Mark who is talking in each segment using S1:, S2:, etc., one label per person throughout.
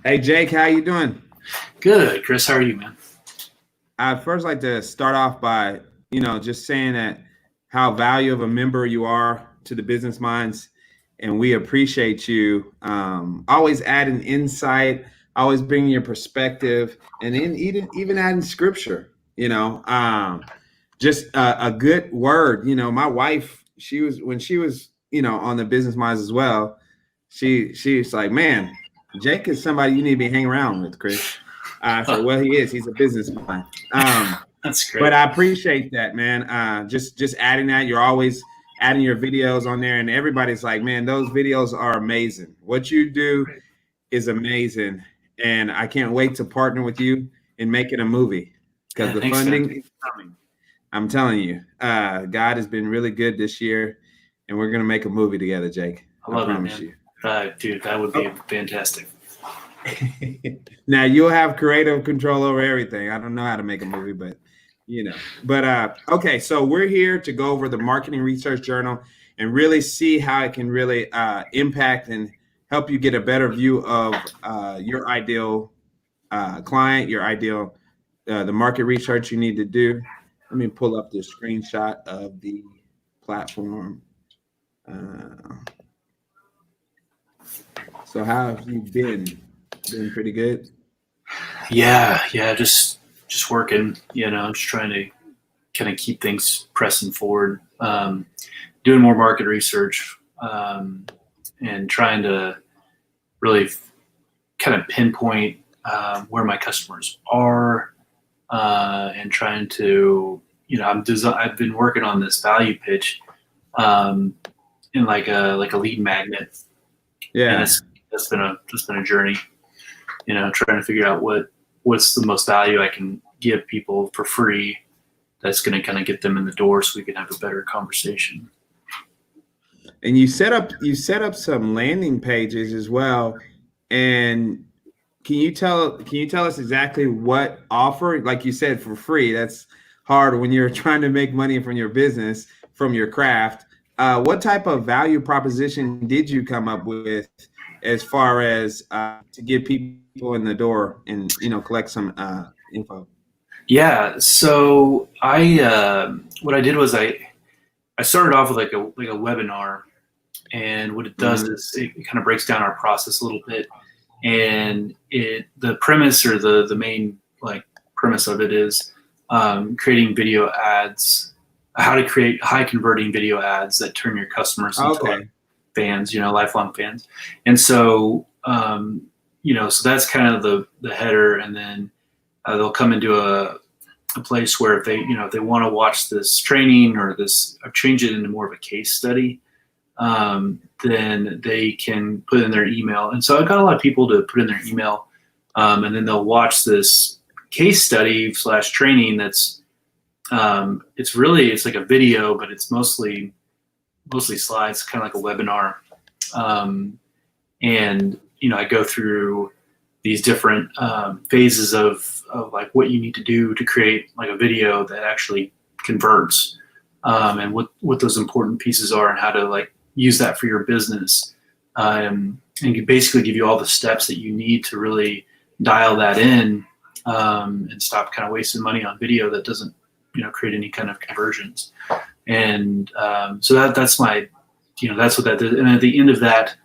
S1: Hey Jake, how you doing?
S2: Good, Chris. How are you, man?
S1: I'd first like to start off by, just saying that how valuable of a member you are to the business minds, and we appreciate you always adding insight, always bringing your perspective, and then even adding scripture. Just a good word. My wife, she was when she was, on the business minds as well. She's like, man, Jake is somebody you need to be hanging around with, Chris. I said, well, he is. He's a businessman.
S2: That's
S1: But
S2: great.
S1: I appreciate that, man. Just adding that. You're always adding your videos on there, and everybody's like, man, those videos are amazing. What you do
S2: Great.
S1: is amazing, and I can't wait to partner with you in making a movie because
S2: Yeah,
S1: the
S2: thanks, man.
S1: funding is coming. I'm telling you, God has been really good this year, and we're gonna make a movie together, Jake.
S2: I
S1: I
S2: love it,
S1: promise
S2: man.
S1: you.
S2: Dude, that would be
S1: Oh.
S2: fantastic.
S1: Now you'll have creative control over everything. I don't know how to make a movie, but okay, so we're here to go over the marketing research journal and really see how it can really impact and help you get a better view of your ideal client, your ideal the market research you need to do. Let me pull up this screenshot of the platform. uh, so how have you been? Been pretty good.
S2: Yeah, just working. Just trying to kind of keep things pressing forward. Doing more market research, and trying to really kind of pinpoint where my customers are, and trying to, I've been working on this value pitch, um, in like a lead magnet, and
S1: Yeah.
S2: that's been a journey. Trying to figure out what's the most value I can give people for free that's going to kind of get them in the door so we can have a better conversation.
S1: And you set up some landing pages as well. And can you tell us exactly what offer, like you said, for free? That's hard when you're trying to make money from your business, from your craft. What type of value proposition did you come up with as far as to get people in the door and collect some info?
S2: Yeah. So what I did was I started off with like a webinar, and what it does
S1: Hmm.
S2: is it kind of breaks down our process a little bit, and the premise or the main like premise of it is creating video ads, how to create high converting video ads that turn your customers into like
S1: Okay.
S2: fans, lifelong fans. And so so that's kind of the header, and then they'll come into a place where if they want to watch this training or this or change it into more of a case study, then they can put in their email. And so I've got a lot of people to put in their email, and then they'll watch this case study slash training. It's like a video, but it's mostly slides, kind of like a webinar. And I go through these different phases of like what you need to do to create like a video that actually converts, and what those important pieces are and how to like use that for your business, and basically give you all the steps that you need to really dial that in, and stop kind of wasting money on video that doesn't create any kind of conversions. And so that's my that's what that is. And at the end of that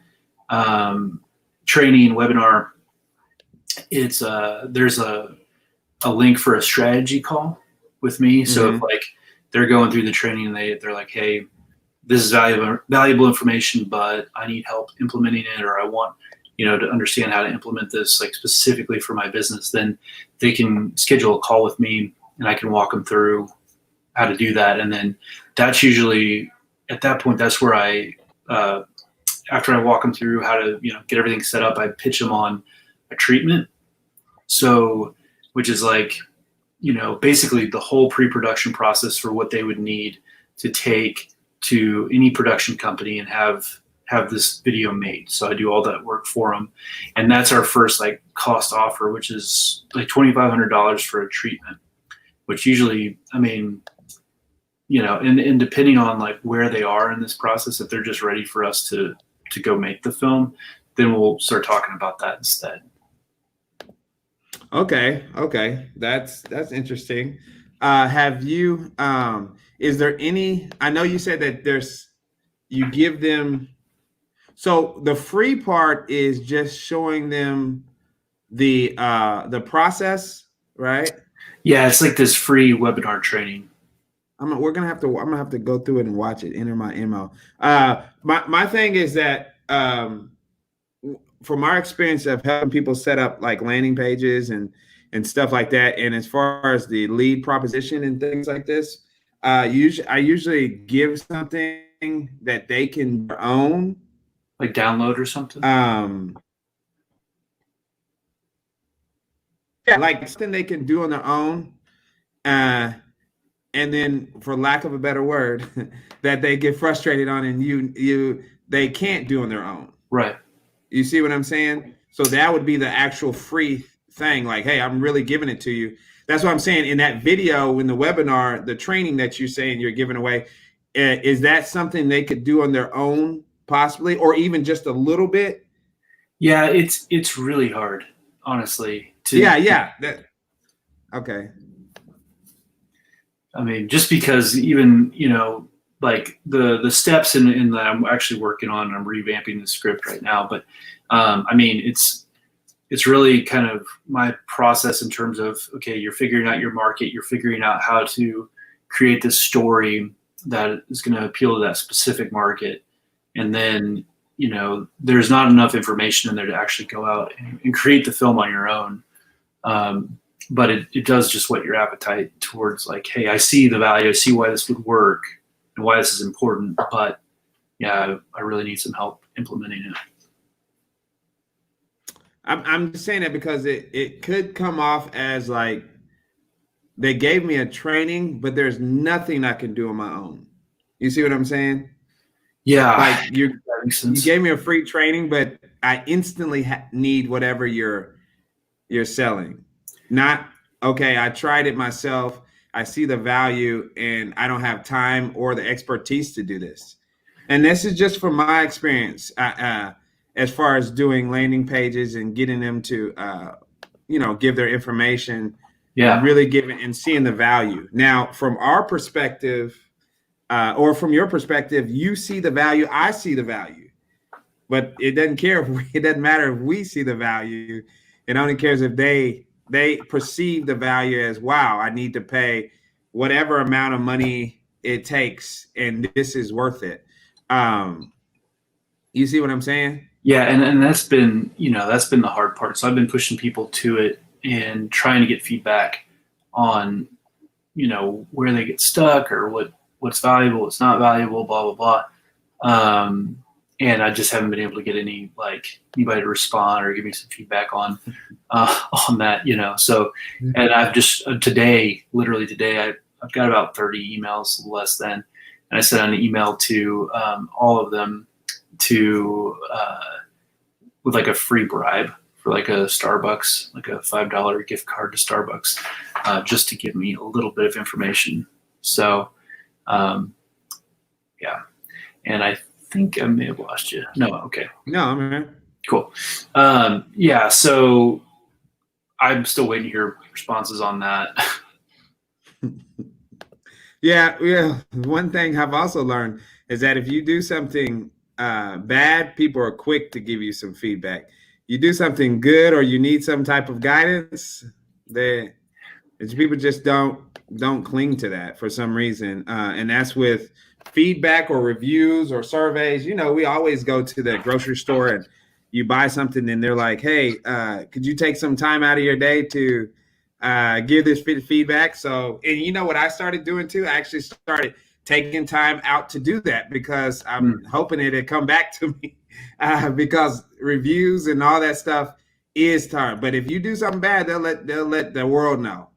S2: training webinar, it's there's a link for a strategy call with me. So if
S1: Hmm.
S2: like they're going through the training and they're like, hey, this is valuable information, but I need help implementing it, or I want to understand how to implement this like specifically for my business, then they can schedule a call with me and I can walk them through how to do that. And then that's usually at that point, that's where uh, after I walk them through how to get everything set up, I pitch them on a treatment. So, which is like basically the whole pre-production process for what they would need to take to any production company and have this video made. So I do all that work for them, and that's our first like cost offer, which is like $2,500 for a treatment. Which usually, I mean, and depending on like where they are in this process, if they're just ready for us to go make the film, then we'll start talking about that instead.
S1: Okay. That's interesting. Have you is there any, I know you said that you give them, so the free part is just showing them the process, right?
S2: Yeah, it's like this free webinar training.
S1: I'm gonna have to go through it and watch it, enter my email. My thing is that from our experience of helping people set up like landing pages and stuff like that, and as far as the lead proposition and things like this, I usually give something that they can own,
S2: Like download or something.
S1: Yeah, like something they can do on their own, uh, and then, for lack of a better word, that they get frustrated on, and they can't do on their own.
S2: Right.
S1: You see what I'm saying? So that would be the actual free thing. Like, hey, I'm really giving it to you. That's what I'm saying. In that video, in the webinar, the training that you're saying you're giving away, is that something they could do on their own, possibly, or even just a little bit?
S2: Yeah, it's really hard, honestly.
S1: Yeah. Okay.
S2: I mean, just because even, like the steps in that I'm actually working on, I'm revamping the script right now, but I mean, it's really kind of my process in terms of, okay, you're figuring out your market, you're figuring out how to create this story that is going to appeal to that specific market. And then, there's not enough information in there to actually go out and create the film on your own. But it does just whet your appetite towards, like, hey, I see the value, I see why this would work and why this is important, but yeah, I really need some help implementing it.
S1: I'm just saying that because it could come off as like they gave me a training, but there's nothing I can do on my own. You see what I'm saying?
S2: Yeah,
S1: like you
S2: that makes sense.
S1: gave me a free training, but I instantly need whatever you're selling. Not, okay, I tried it myself, I see the value, and I don't have time or the expertise to do this. And this is just from my experience, as far as doing landing pages and getting them to give their information.
S2: Yeah.
S1: And really giving and seeing the value. Now, from our perspective, or from your perspective, you see the value, I see the value, but it doesn't matter if we see the value. It only cares if they perceive the value as, wow, I need to pay whatever amount of money it takes, and this is worth it. You see what I'm saying?
S2: Yeah, and that's been the hard part. So I've been pushing people to it and trying to get feedback on where they get stuck or what's valuable, what's not valuable, blah blah blah. And I just haven't been able to get anybody to respond or give me some feedback on that. So, and I've just literally today, I've got about 30 emails less than, and I sent an email to all of them with like a free bribe for like a Starbucks, like a $5 gift card to Starbucks, just to give me a little bit of information. So, yeah. And I think I may have lost you. No, okay.
S1: No, I'm here.
S2: Cool. Yeah, so I'm still waiting to hear responses on that.
S1: Yeah. One thing I've also learned is that if you do something bad, people are quick to give you some feedback. You do something good or you need some type of guidance, people just don't cling to that for some reason. And that's with feedback or reviews or surveys. We always go to the grocery store and you buy something and they're like, hey, could you take some time out of your day to give this feedback? So, and you know what I started doing too? I actually started taking time out to do that because I'm hoping it'll come back to me, because reviews and all that stuff is time. But if you do something bad, they'll let the world know.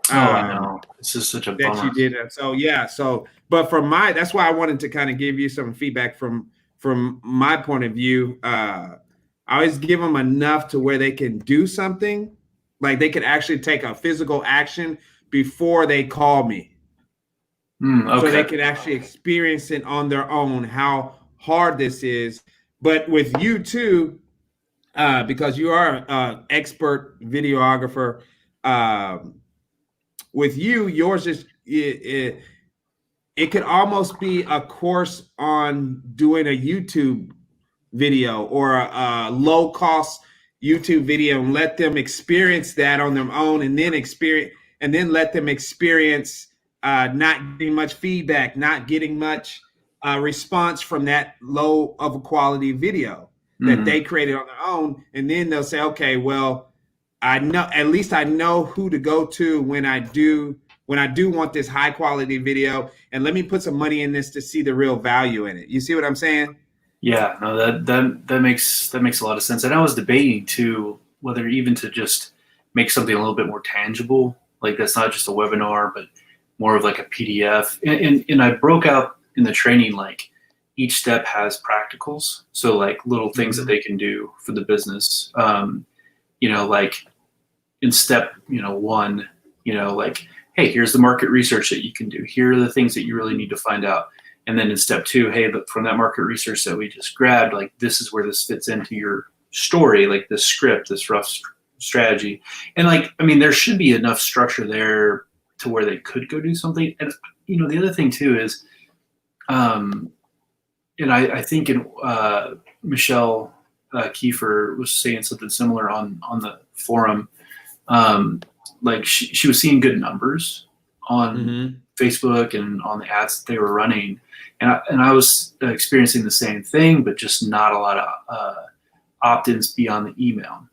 S2: I know. It's just such a bummer
S1: that you did it. So yeah. So, but that's why I wanted to kind of give you some feedback from my point of view. I always give them enough to where they can do something, like they could actually take a physical action before they call me.
S2: Okay.
S1: So they can actually experience it on their own, how hard this is. But with you too, because you are an expert videographer. Um, with you, yours is it could almost be a course on doing a YouTube video or a low cost YouTube video and let them experience that on their own and then let them experience not getting much feedback, not getting much response from that low of a quality video that they created on their own. And then they'll say, okay, well, I know at least I know who to go to when I do want this high quality video, and let me put some money in this to see the real value in it. You see what I'm saying?
S2: Yeah, no, that makes a lot of sense. And I was debating too whether even to just make something a little bit more tangible, like that's not just a webinar, but more of like a PDF. And I broke out in the training, like each step has practicals, so like little things that they can do for the business. Like in step, one, like, hey, here's the market research that you can do. Here are the things that you really need to find out. And then in step two, hey, from that market research that we just grabbed, like this is where this fits into your story, like this script, this rough strategy. And like, I mean, there should be enough structure there to where they could go do something. And, the other thing too is, and I think Michelle Kiefer was saying something similar on the forum. Like she was seeing good numbers on Facebook and on the ads that they were running. And I was experiencing the same thing, but just not a lot of opt-ins beyond the email.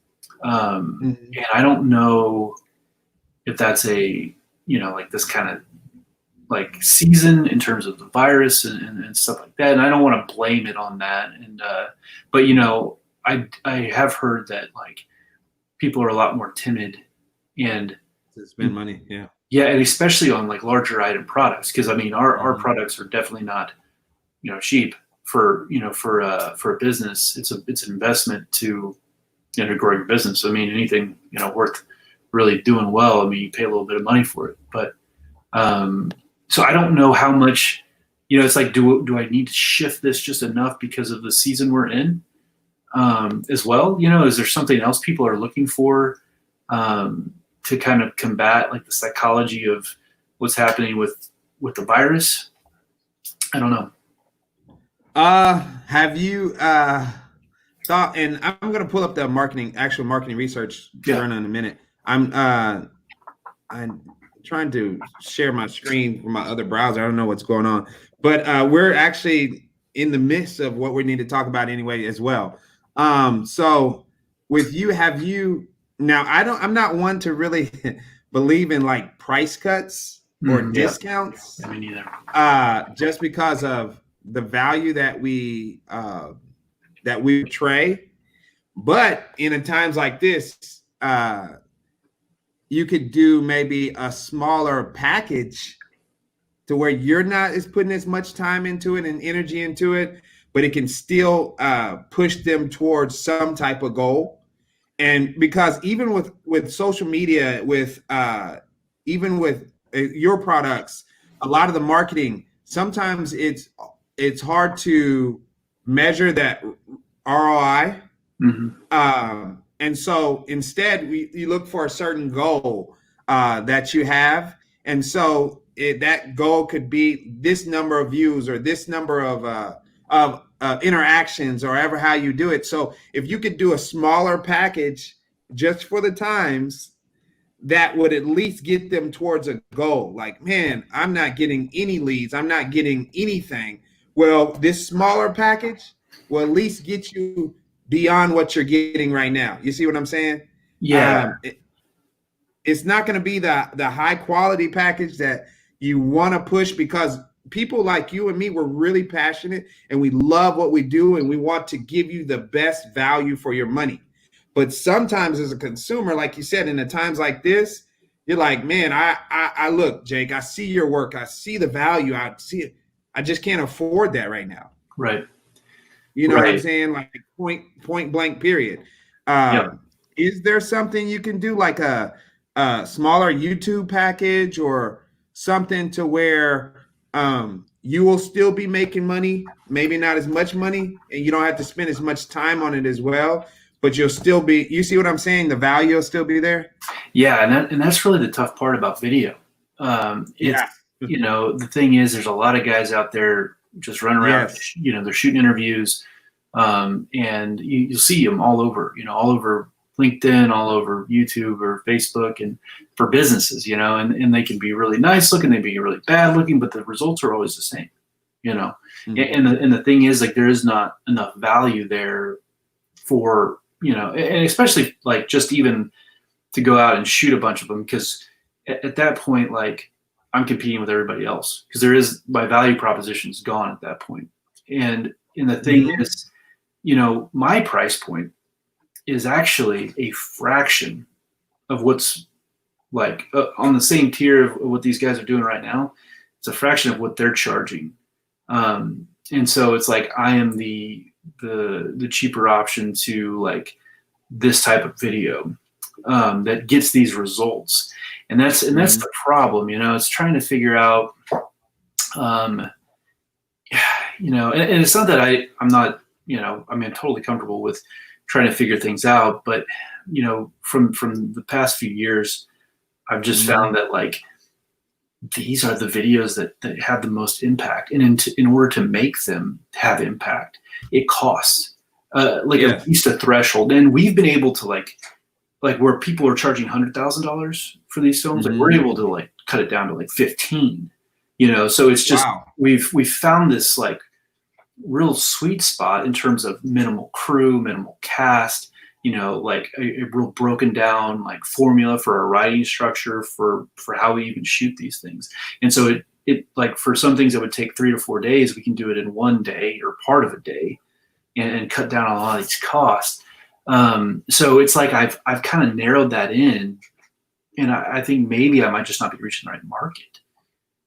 S2: And I don't know if that's like this kind of like season in terms of the virus and stuff like that. And I don't want to blame it on that. And, but I have heard that like people are a lot more timid and
S1: to spend money. Yeah.
S2: Yeah. And especially on like larger item products. Cause I mean, our products are definitely not, cheap for a business. It's an investment to, grow your business. I mean, anything, worth really doing well. I mean, you pay a little bit of money for it, but, so I don't know how much, it's like, do I need to shift this just enough because of the season we're in, as well? Is there something else people are looking for, to kind of combat like the psychology of what's happening with the virus? I don't know.
S1: Have you thought, and I'm going to pull up the actual marketing research journal in a minute. I'm trying to share my screen from my other browser. I don't know what's going on, but we're actually in the midst of what we need to talk about anyway as well. So with you, now I'm not one to really believe in like price cuts or discounts.
S2: Me neither.
S1: Just because of the value that we portray. But in times like this, you could do maybe a smaller package to where you're not putting as much time into it and energy into it, but it can still push them towards some type of goal. And because even with social media, even with your products, a lot of the marketing, sometimes it's hard to measure that ROI. And so instead, you look for a certain goal that you have. And so that goal could be this number of views or this number of interactions or ever how you do it. So if you could do a smaller package just for the times, that would at least get them towards a goal. Like, man, I'm not getting any leads. I'm not getting anything. Well, this smaller package will at least get you beyond what you're getting right now. You see what I'm saying?
S2: Yeah.
S1: It's not going to be the high quality package that you want to push, because people like you and me, we're really passionate and we love what we do and we want to give you the best value for your money. But sometimes as a consumer, like you said, in the times like this, you're like, man, I look, Jake, I see your work. I see the value. I see it. I just can't afford that right now.
S2: Right.
S1: You know what I'm saying? Like point blank period. Is there something you can do, like a smaller YouTube package or something to where you will still be making money, maybe not as much money, and you don't have to spend as much time on it as well, but you'll still be, you see what I'm saying? The value will still be there.
S2: Yeah. And that's really the tough part about video. It's,
S1: Yeah.
S2: the thing is, there's a lot of guys out there just running around,
S1: Yes.
S2: they're shooting interviews, and you'll see them all over, all over LinkedIn, all over YouTube or Facebook, and for businesses, and they can be really nice looking, they can be really bad looking, but the results are always the same,
S1: Mhm.
S2: and the thing is, like, there is not enough value there for, and especially like just even to go out and shoot a bunch of them, because at that point, like, I'm competing with everybody else, because my value proposition is gone at that point. And the thing
S1: Mhm.
S2: is, my price point is actually a fraction of what's like on the same tier of what these guys are doing right now. It's a fraction of what they're charging. And so it's like, I am the cheaper option to, like, this type of video that gets these results. And that's the problem, it's trying to figure out, and it's not that I'm not, I'm totally comfortable with trying to figure things out, but from the past few years, I've just found that, like, these are the videos that have the most impact, and in order to make them have impact, it costs at least a threshold. And we've been able to, like where people are charging $100,000 for these films, like, we're able to, like, cut it down to like 15. So it's just,
S1: Wow.
S2: we've found this, like, real sweet spot in terms of minimal crew, minimal cast, like a real broken down, like, formula for a writing structure for how we even shoot these things. And so it like, for some things that would take 3 to 4 days, we can do it in 1 day or part of a day, and cut down on a lot of these costs. So it's like, I've kind of narrowed that in, and I think maybe I might just not be reaching the right market,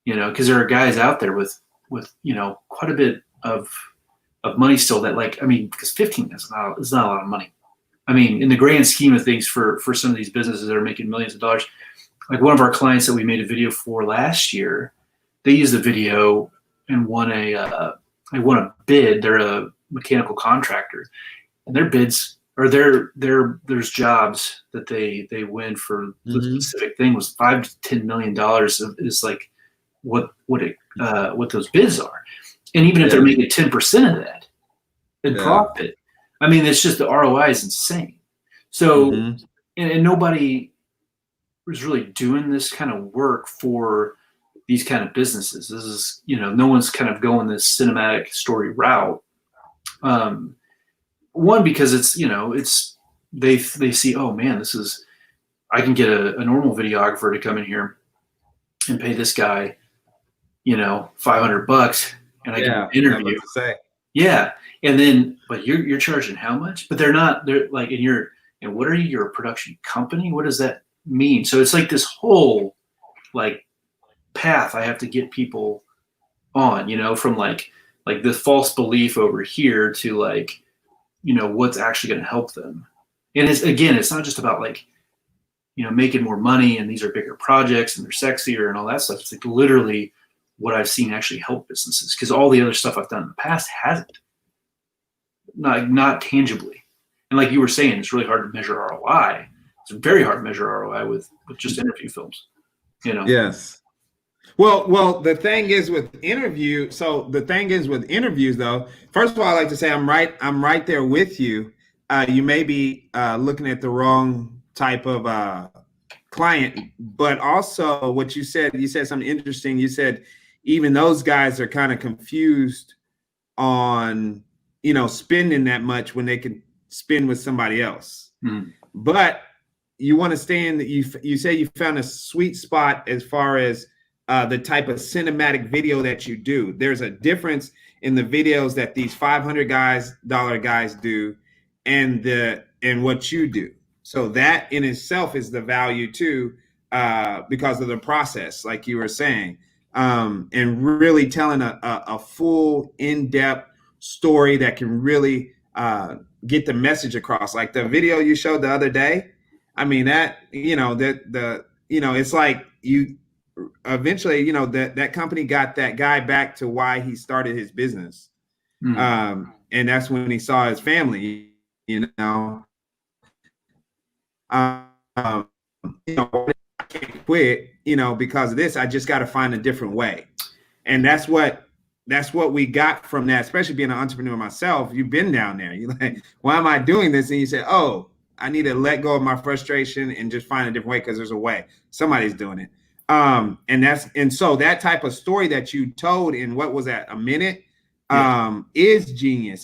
S2: because there are guys out there with quite a bit of money still, that, like, because 15 is not a lot of money. In the grand scheme of things, for some of these businesses that are making millions of dollars, like one of our clients that we made a video for last year, they used the video and won a bid. They're a mechanical contractor, and their bids, or there's jobs that they win for the specific thing, was $5 to $10 million is like what those bids are. And even if they're making 10% of that in profit, it's just, the ROI is insane. So, and nobody is really doing this kind of work for these kind of businesses. This is, no one's kind of going this cinematic story route. One, because it's they see, oh man, I can get a normal videographer to come in here and pay this guy, $500, and I can interview. Yeah. And then, but you're charging how much? But they're like, and what are you, your production company? What does that mean? So it's like this whole, like, path I have to get people on, from like the false belief over here to, like, what's actually going to help them. And it's not just about, like, making more money, and these are bigger projects and they're sexier and all that stuff. It's like literally what I've seen actually help businesses, because all the other stuff I've done in the past hasn't, not tangibly. And like you were saying, it's really hard to measure ROI. It's very hard to measure ROI with just interview films,
S1: Yes. Well, the thing is with interviews, though, first of all, I like to say I'm right there with you. You may be looking at the wrong type of client, but also what you said something interesting. You said even those guys are kind of confused on, spending that much when they can spend with somebody else. But you want to stay in, you say you found a sweet spot as far as the type of cinematic video that you do. There's a difference in the videos that these $500 guys do and what you do. So that in itself is the value too, because of the process, like you were saying, and really telling a full, in-depth story that can really get the message across. Like the video you showed the other day, it's like you eventually, that company got that guy back to why he started his business. And that's when he saw his family, um, I can't quit, because of this. I just got to find a different way. And that's what we got from that, especially being an entrepreneur myself. You've been down there. You're like, why am I doing this? And you say, oh, I need to let go of my frustration and just find a different way, because there's a way. Somebody's doing it. And so that type of story that you told in, what was that, a minute, is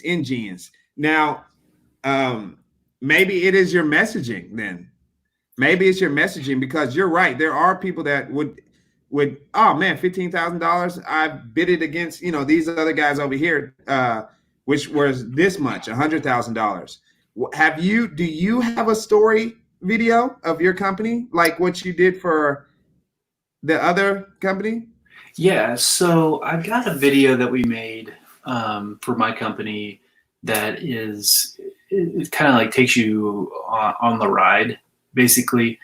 S1: ingenious. Now, maybe it is your messaging then. Maybe it's your messaging, because you're right. There are people that would, oh man, $15,000. I bid it against, these other guys over here, which was this much, $100,000. Do you have a story video of your company, like what you did for the other company?
S2: Yeah. So I've got a video that we made for my company that is, it kind of like takes you on the ride, basically,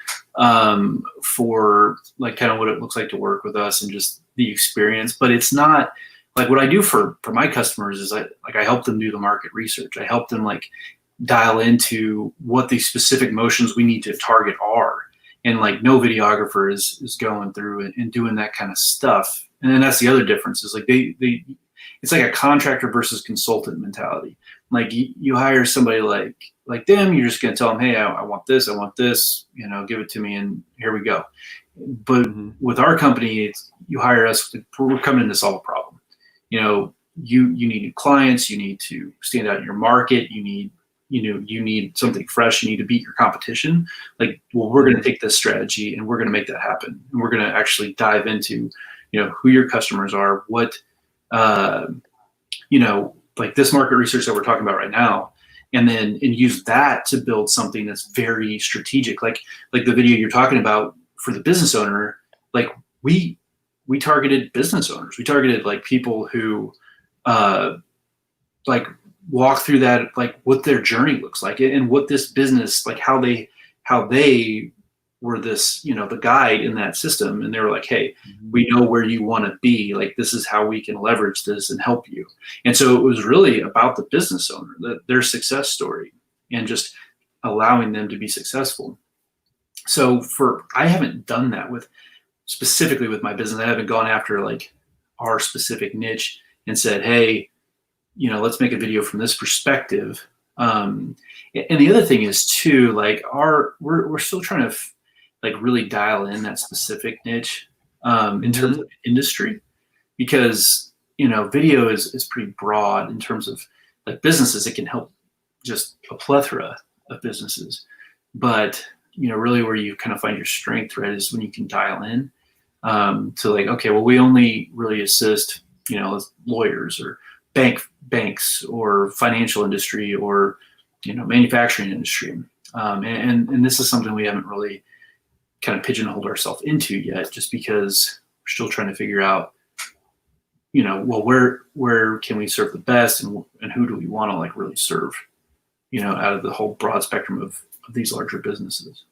S2: for like kind of what it looks like to work with us and just the experience. But it's not like, what I do for my customers is I help them do the market research. I help them like dial into what the specific motions we need to target are. And like, no videographer is going through and doing that kind of stuff. And then that's the other difference, is like it's like a contractor versus consultant mentality. Like you hire somebody like them, you're just going to tell them, hey, I want this, give it to me, and here we go. But with our company, you hire us, we're coming in to solve a problem. You need new clients, you need to stand out in your market, you need something fresh, you need to beat your competition. Like, well, we're going to take this strategy and we're going to make that happen. And we're going to actually dive into, who your customers are, what, like this market research that we're talking about right now, and use that to build something that's very strategic. Like the video you're talking about for the business owner, like we targeted business owners. We targeted like people who, like walk through that, like what their journey looks like and what this business, like how they were this, the guide in that system. And they were like, hey, we know where you want to be. Like, this is how we can leverage this and help you. And so it was really about the business owner, their success story, and just allowing them to be successful. So I haven't done that specifically with my business. I haven't gone after like our specific niche and said, hey, let's make a video from this perspective. And the other thing is too, like we're still trying to like really dial in that specific niche in terms of industry, because video is pretty broad in terms of like businesses. It can help just a plethora of businesses, but really where you kind of find your strength, right, is when you can dial in to like, okay, well, we only really assist lawyers or banks or financial industry or manufacturing industry, and this is something we haven't really kind of pigeonholed ourselves into yet, just because we're still trying to figure out well, where can we serve the best, and who do we want to like really serve out of the whole broad spectrum of these larger businesses.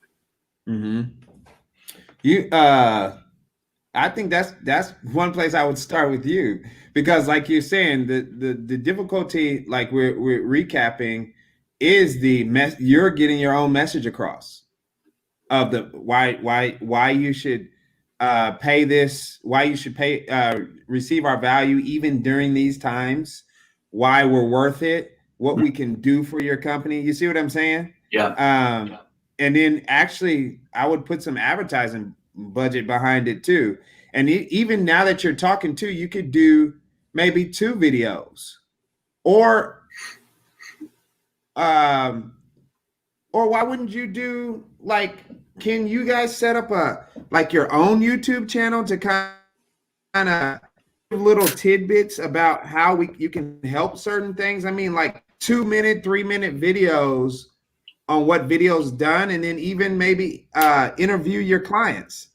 S1: I think that's one place I would start with you, because like you're saying, the difficulty, like we're recapping, is you're getting your own message across of the why you should pay this, why you should receive our value even during these times, why we're worth it, what we can do for your company. You see what I'm saying?
S2: Yeah.
S1: And then actually I would put some advertising budget behind it too. And even now that you're talking too, you could do maybe 2 videos, or why wouldn't you do, like, can you guys set up your own YouTube channel to kind of give little tidbits about how you can help certain things? I mean, like 2-minute, 3-minute videos on what video's done, and then even maybe interview your clients.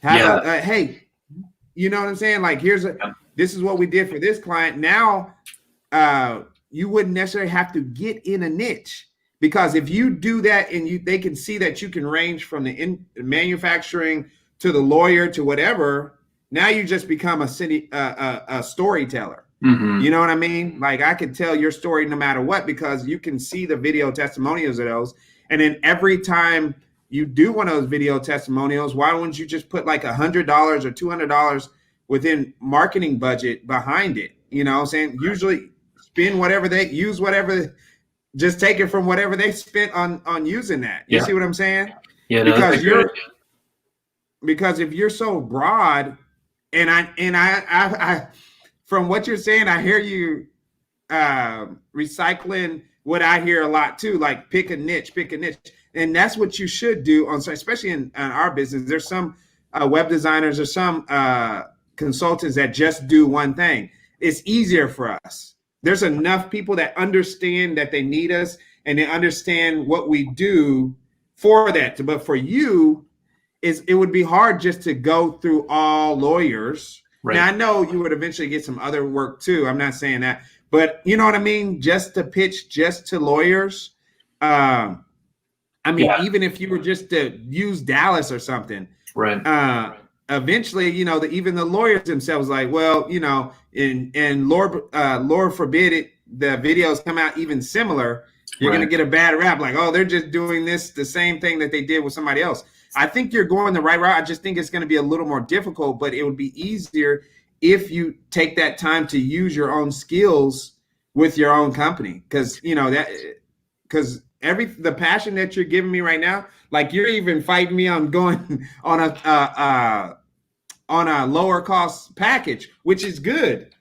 S1: Hey, you know what I'm saying? Like, this is what we did for this client. Now, you wouldn't necessarily have to get in a niche, because if you do that and they can see that you can range from the manufacturing to the lawyer to whatever, now you just become a storyteller. You know what I mean? Like, I could tell your story no matter what, because you can see the video testimonials of those. And then every time you do one of those video testimonials, why wouldn't you just put like $100 or $200 within marketing budget behind it? You know what I'm saying? Usually spend whatever they use, whatever, just take it from whatever they spent on using that. You see what I'm saying?
S2: Yeah, no,
S1: because if you're so broad, and I from what you're saying, I hear you recycling what I hear a lot too, like pick a niche, and that's what you should do on, especially in our business. There's some web designers or some consultants that just do one thing. It's easier for us. There's enough people that understand that they need us and they understand what we do for that. But for you, it would be hard just to go through all lawyers. Right. Now, I know you would eventually get some other work too. I'm not saying that, but you know what I mean? Just to pitch just to lawyers. I mean, even if you were just to use Dallas or something, right? Eventually, you know, even the lawyers themselves, like, well, you know, and Lord forbid it, the videos come out even similar. You're going to get a bad rap, like, oh, they're just doing the same thing that they did with somebody else. I think you're going the right route. I just think it's going to be a little more difficult, but it would be easier if you take that time to use your own skills with your own company. Because, you know, the passion that you're giving me right now, like you're even fighting me on going on a lower cost package, which is good.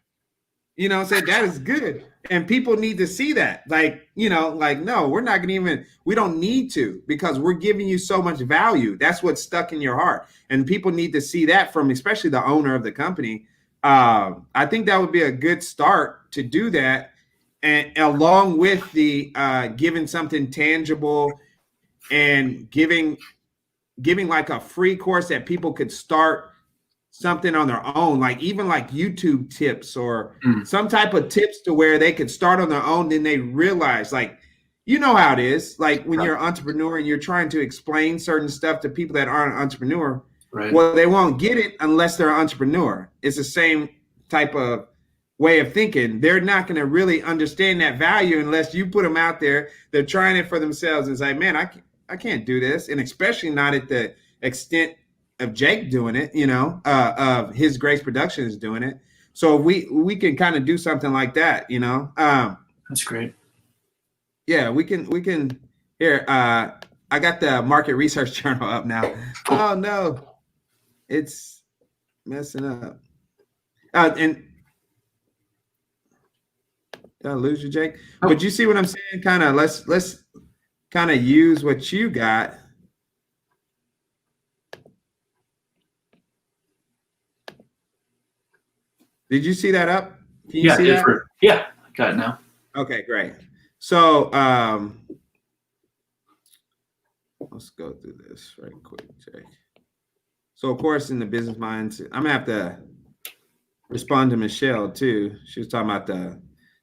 S1: You know, say that is good. And people need to see that. Like, you know, like, no, we're not going to we don't need to, because we're giving you so much value. That's what's stuck in your heart. And people need to see that from especially the owner of the company. I think that would be a good start to do that. And along with the giving something tangible and giving like a free course that people could start something on their own, like even like YouTube tips or some type of tips to where they could start on their own. Then they realize, like, you know how it is, like when you're an entrepreneur and you're trying to explain certain stuff to people that aren't an entrepreneur, right? Well, they won't get it unless they're an entrepreneur. It's the same type of way of thinking. They're not going to really understand that value unless you put them out there. They're trying it for themselves and say, man, I can't do this. And especially not at the extent of Jake doing it, you know, of His Grace Productions doing it. So we can kind of do something like that, you know.
S2: That's great.
S1: Yeah, we can here. I got the market research journal up now. Oh no, it's messing up. And did I lose you, Jake? Oh. But you see what I'm saying? Kind of let's kind of use what you got. Did you see that up? Can you see that?
S2: Yeah, I got it now.
S1: Okay, great. So let's go through this right quick, Jake. So of course, in the business minds, I'm gonna have to respond to Michelle too. She was talking about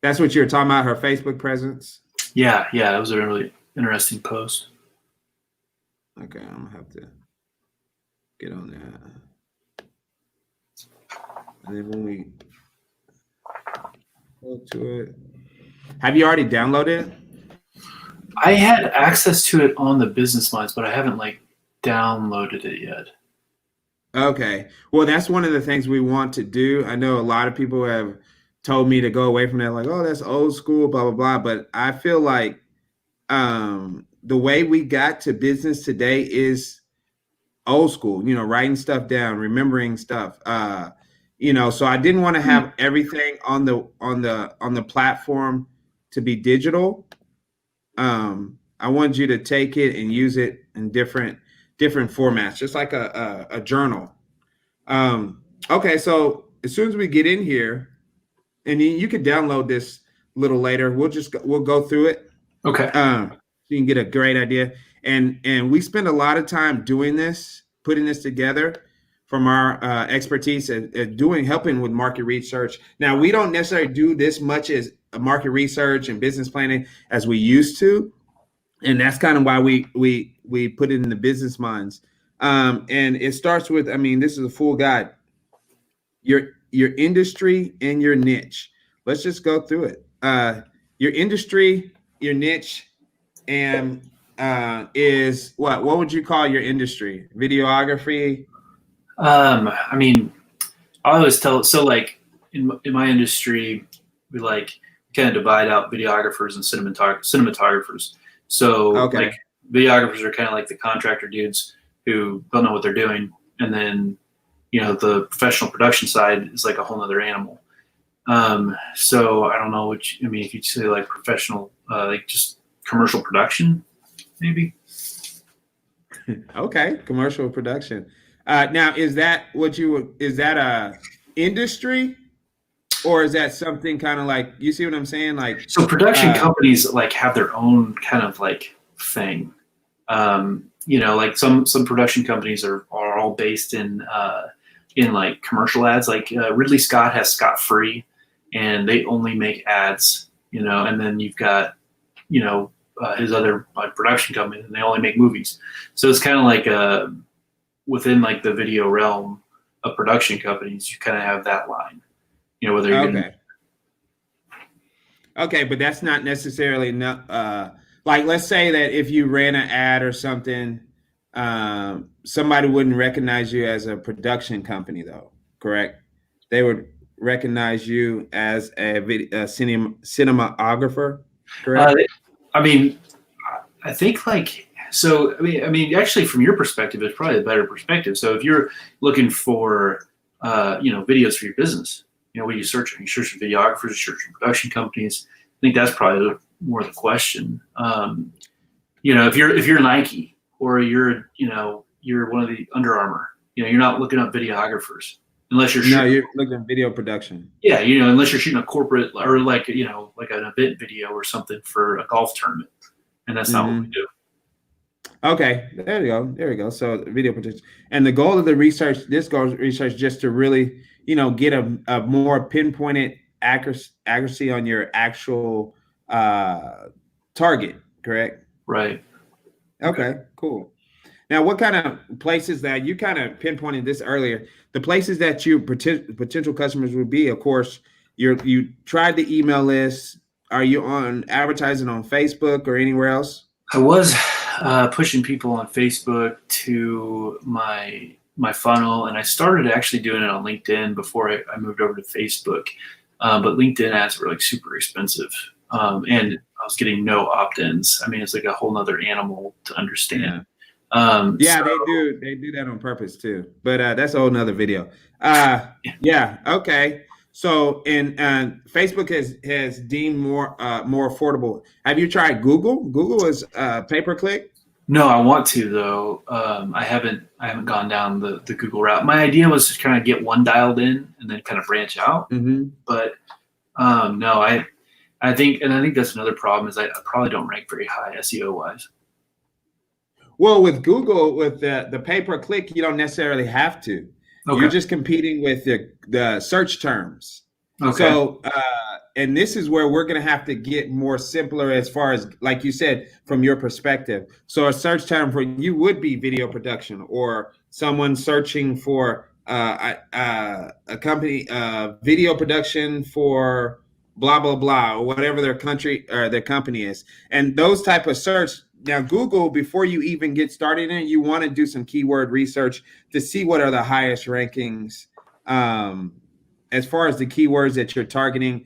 S1: that's what you were talking about, her Facebook presence.
S2: Yeah, that was a really interesting post.
S1: Okay, I'm gonna have to get on that. And then when we go to it, have you already downloaded it?
S2: I had access to it on the Business Minds, but I haven't like downloaded it yet.
S1: Okay. Well, that's one of the things we want to do. I know a lot of people have told me to go away from that, like, oh, that's old school, blah, blah, blah. But I feel like the way we got to business today is old school, you know, writing stuff down, remembering stuff. You know, so I didn't want to have everything on the platform to be digital. I wanted you to take it and use it in different formats, just like a journal. Okay, so as soon as we get in here, and you can download this a little later. We'll go through it.
S2: Okay.
S1: So you can get a great idea. And we spend a lot of time doing this, putting this together from our expertise at helping with market research. Now, we don't necessarily do this much as market research and business planning as we used to. And that's kind of why we put it in the Business Minds. And it starts with, I mean, this is a full guide. Your industry and your niche. Let's just go through it. Your industry, your niche, and is what? What would you call your industry? Videography?
S2: I mean, I always tell so like in my industry, we like kind of divide out videographers and cinematographers. So
S1: Okay.
S2: like videographers are kind of like the contractor dudes who don't know what they're doing, and then the professional production side is like a whole nother animal. So I don't know I mean, if you'd say like professional, like just commercial production, maybe.
S1: Okay, commercial production. Now, is that is that a industry or is that something kind of like, you see what I'm saying? Like,
S2: So production
S1: uh,
S2: companies like have their own kind of like thing. Like some production companies are all based in like commercial ads. Like Ridley Scott has Scott Free, and they only make ads. And then you've got his other like production company, and they only make movies. So it's kind of like within like the video realm of production companies, you kind of have that line. Whether you're going to
S1: okay. Okay, but that's not necessarily like, let's say that if you ran an ad or something, somebody wouldn't recognize you as a production company, though, correct? They would recognize you as a cinematographer,
S2: uh,
S1: correct?
S2: I mean, I think like so. I mean, actually, from your perspective, it's probably a better perspective. So if you're looking for, videos for your business, what are you searching? You searching videographers, you searching production companies. I think that's probably more the question. If you're Nike or you're one of the Under Armour, you're not looking up videographers unless you're
S1: No,
S2: shooting.
S1: you're looking at video production.
S2: Yeah, unless you're shooting a corporate or like like an event video or something for a golf tournament, and that's not what we
S1: Hmm.
S2: do.
S1: Okay, there we go. There we go. So video production, and the goal of the research, this goal of research, just to really, get a more pinpointed accuracy on your actual target. Correct.
S2: Right. Okay.
S1: Okay. Cool. Now, what kind of places that you kind of pinpointed this earlier? The places that you potential customers would be, of course, you tried the email list. Are you on advertising on Facebook or anywhere else?
S2: I was pushing people on Facebook to my funnel, and I started actually doing it on LinkedIn before I moved over to Facebook. But LinkedIn ads were like super expensive, and I was getting no opt-ins. I mean, it's like a whole nother animal to understand.
S1: Yeah.
S2: So
S1: Yeah, they do that on purpose too. But that's a whole nother video. Yeah, okay. So and Facebook has deemed more affordable. Have you tried Google? Google is pay per click.
S2: no, I want to though. I haven't gone down the Google route. My idea was to kind of get one dialed in and then kind of branch out.
S1: Hmm.
S2: But no, I think that's another problem is I probably don't rank very high SEO wise.
S1: Well, with Google, with the pay per click, you don't necessarily have to. You're
S2: Okay.
S1: just competing with the search terms.
S2: Okay.
S1: So, and this is where we're going to have to get more simpler as far as, like you said, from your perspective. So, a search term for you would be video production, or someone searching for a company video production for blah blah blah, or whatever their country or their company is, and those type of search. Now, Google, before you even get started in it, you want to do some keyword research to see what are the highest rankings. As far as the keywords that you're targeting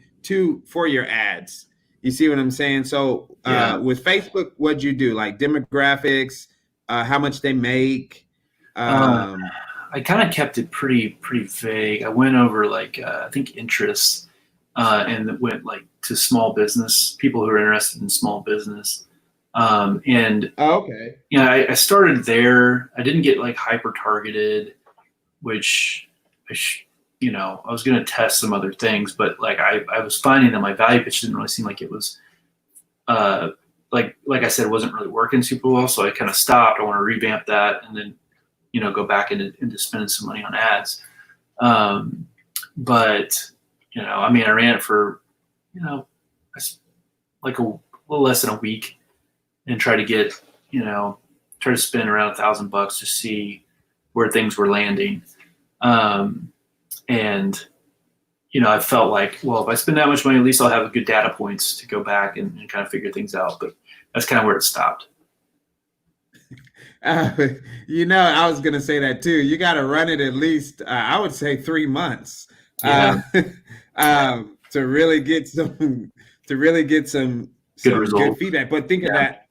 S1: for your ads. You see what I'm saying? So
S2: Yeah.
S1: with Facebook, what'd you do? Like demographics, how much they make.
S2: Uh,
S1: Um,
S2: I kind of kept it pretty vague. I went over like I think interests, and went like to small business people who are interested in small business. And
S1: okay.
S2: I started there. I didn't get like hyper targeted, which I was going to test some other things, but like I was finding that my value pitch didn't really seem like it was like I said, it wasn't really working super well. So I kind of stopped. I want to revamp that and then go back into spending some money on ads. But I mean, I ran it for like a little less than a week and tried to get try to spend around $1,000 to see where things were landing. And I felt like, well, if I spend that much money, at least I'll have good data points to go back and kind of figure things out. But that's kind of where it stopped.
S1: Uh, I was gonna say that too. You got to run it at least, I would say, 3 months
S2: Yeah,
S1: to really get some,
S2: good
S1: some good
S2: result.
S1: feedback. But think of
S2: Yeah.
S1: that,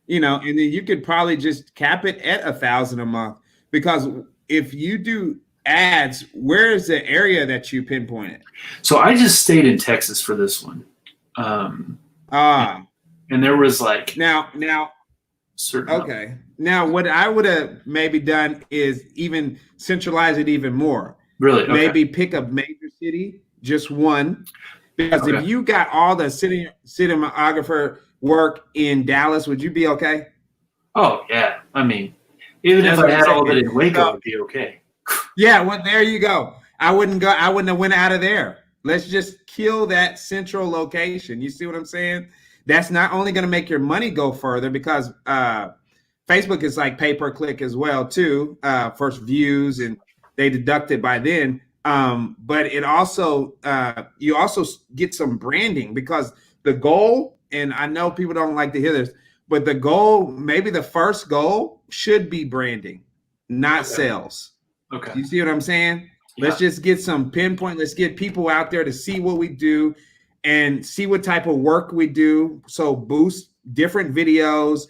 S1: and then you could probably just cap it at 1,000 a month, because if you do ads, where is the area that you pinpointed?
S2: So I just stayed in Texas for this one, um,
S1: Ah,
S2: and there was like
S1: now,
S2: certain number.
S1: okay. Now, what I would have maybe done is even centralize it even more.
S2: Really? Okay.
S1: Maybe pick a major city, just one, because if
S2: Okay.
S1: you got all the cinematographer work in Dallas, would you be okay?
S2: Oh yeah. I mean, even if
S1: That's
S2: I
S1: what I'm
S2: had all of it
S1: saying.
S2: in Waco,
S1: So
S2: it'd be okay.
S1: yeah, well, there you go. I wouldn't go. I wouldn't have went out of there. Let's just kill that central location. You see what I'm saying? That's not only going to make your money go further, because Facebook is like pay per click as well too, first views, and they deduct it by then. But it also you also get some branding, because the goal, and I know people don't like to hear this, but the goal, maybe the first goal, should be branding, not
S2: Okay.
S1: sales.
S2: Okay.
S1: You see what I'm saying? Let's
S2: Yeah.
S1: just get some pinpoint. Let's get people out there to see what we do and see what type of work we do. So boost different videos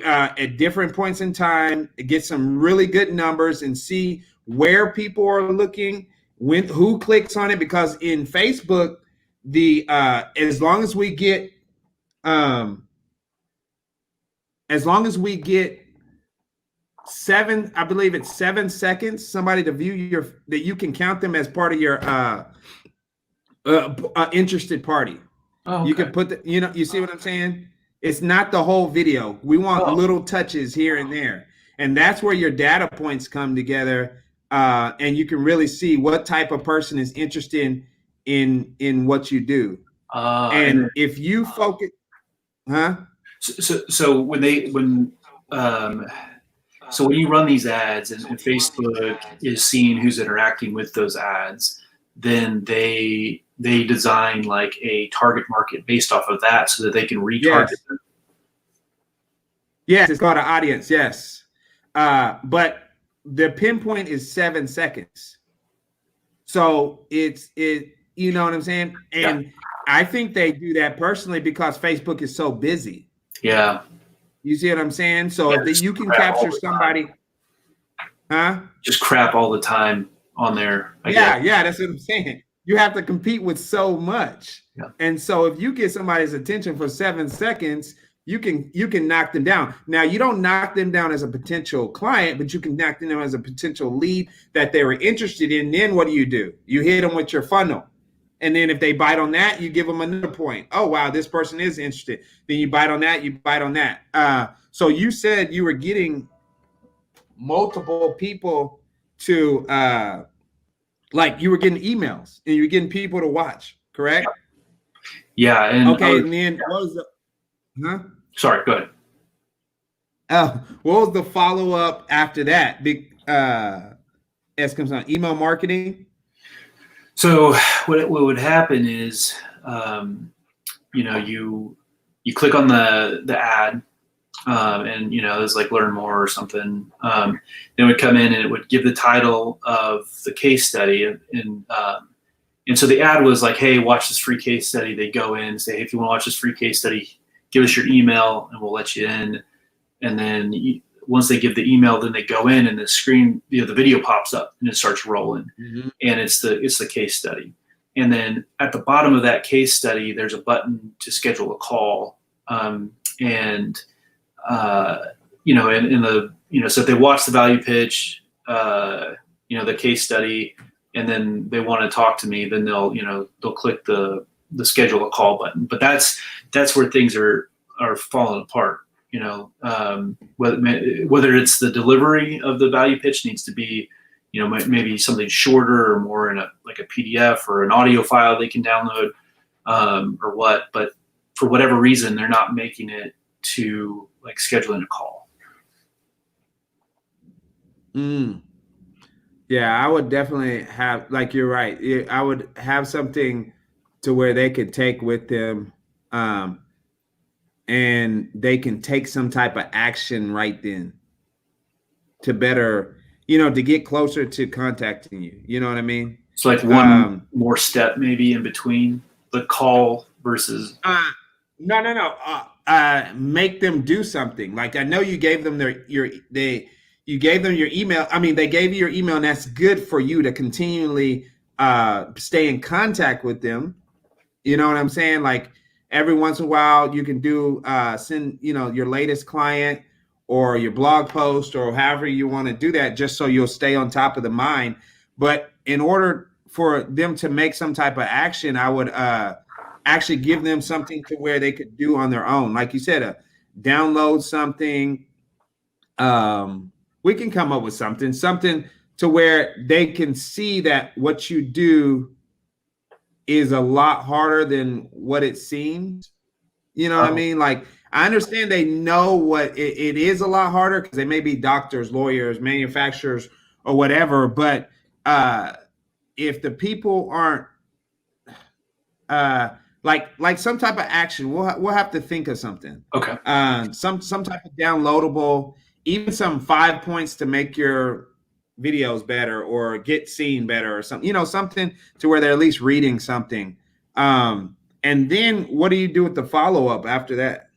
S1: at different points in time, get some really good numbers, and see where people are looking, who clicks on it. Because in Facebook, the um, as long as we get I believe it's 7 seconds, somebody to view that you can count them as part of your interested party.
S2: Oh,
S1: You
S2: okay.
S1: can put you see what I'm saying? It's not the whole video. We want
S2: Oh,
S1: little touches here and there. And that's where your data points come together. And you can really see what type of person is interested in what you do.
S2: and
S1: And if you focus, huh?
S2: so um, when you run these ads and Facebook is seeing who's interacting with those ads, then they design like a target market based off of that so that they can retarget
S1: Yes.
S2: them.
S1: Yes, it's called an audience. Yes. But the pinpoint is 7 seconds. So you know what I'm saying?
S2: Yeah.
S1: And I think they do that personally because Facebook is so busy.
S2: Yeah.
S1: You see what I'm saying? So
S2: Yeah.
S1: if
S2: Just
S1: you can
S2: crap all
S1: capture
S2: the time.
S1: somebody, huh?
S2: Just crap all the time on there, I guess.
S1: Yeah, that's what I'm saying. You have to compete with so much.
S2: Yeah.
S1: And so if you get somebody's attention for 7 seconds, you can knock them down. Now, you don't knock them down as a potential client, but you can knock them down as a potential lead that they were interested in. Then what do? You hit them with your funnel. And then if they bite on that, you give them another point. Oh, wow, this person is interested. Then you bite on that, you bite on that. So you said you were getting multiple people to like you were getting emails and you were getting people to watch, correct?
S2: Yeah. And
S1: Okay, and then what was the huh?
S2: sorry, go ahead.
S1: What was the follow up after that? Big as comes on email marketing.
S2: So what would happen is, you click on the ad, and there's like learn more or something. Then it would come in and it would give the title of the case study, and so the ad was like, hey, watch this free case study. They go in and say, hey, if you want to watch this free case study, give us your email and we'll let you in. And then once they give the email, then they go in and the screen, the video pops up and it starts rolling, and it's the case study. And then at the bottom of that case study, there's a button to schedule a call. And so if they watch the value pitch, the case study, and then they want to talk to me, then they'll click the schedule a call button. But that's where things are falling apart. Whether it's the delivery of the value pitch needs to be, maybe something shorter or more in a PDF or an audio file they can download, or what. But for whatever reason, they're not making it to like scheduling a call.
S1: Yeah, I would definitely have, like, you're right. I would have something to where they could take with them, and they can take some type of action right then. to better, to get closer to contacting you. You know what I mean?
S2: So like one more step maybe in between the call versus.
S1: No. Make them do something. Like, I know you gave them you gave them your email. I mean, they gave you your email, and that's good for you to continually stay in contact with them. You know what I'm saying? Like, every once in a while you can do send, your latest client or your blog post or however you want to do that, just so you'll stay on top of the mind. But in order for them to make some type of action, I would actually give them something to where they could do on their own. Like you said, download something. We can come up with something to where they can see that what you do is a lot harder than what it seems. You know what I mean? Like, I understand they know what it is a lot harder, because they may be doctors, lawyers, manufacturers, or whatever. But if the people aren't like some type of action, we'll have to think of something.
S2: Okay.
S1: Some type of downloadable, even some 5 points to make your videos better or get seen better or something, something to where they're at least reading something. And then what do you do with the follow-up after that?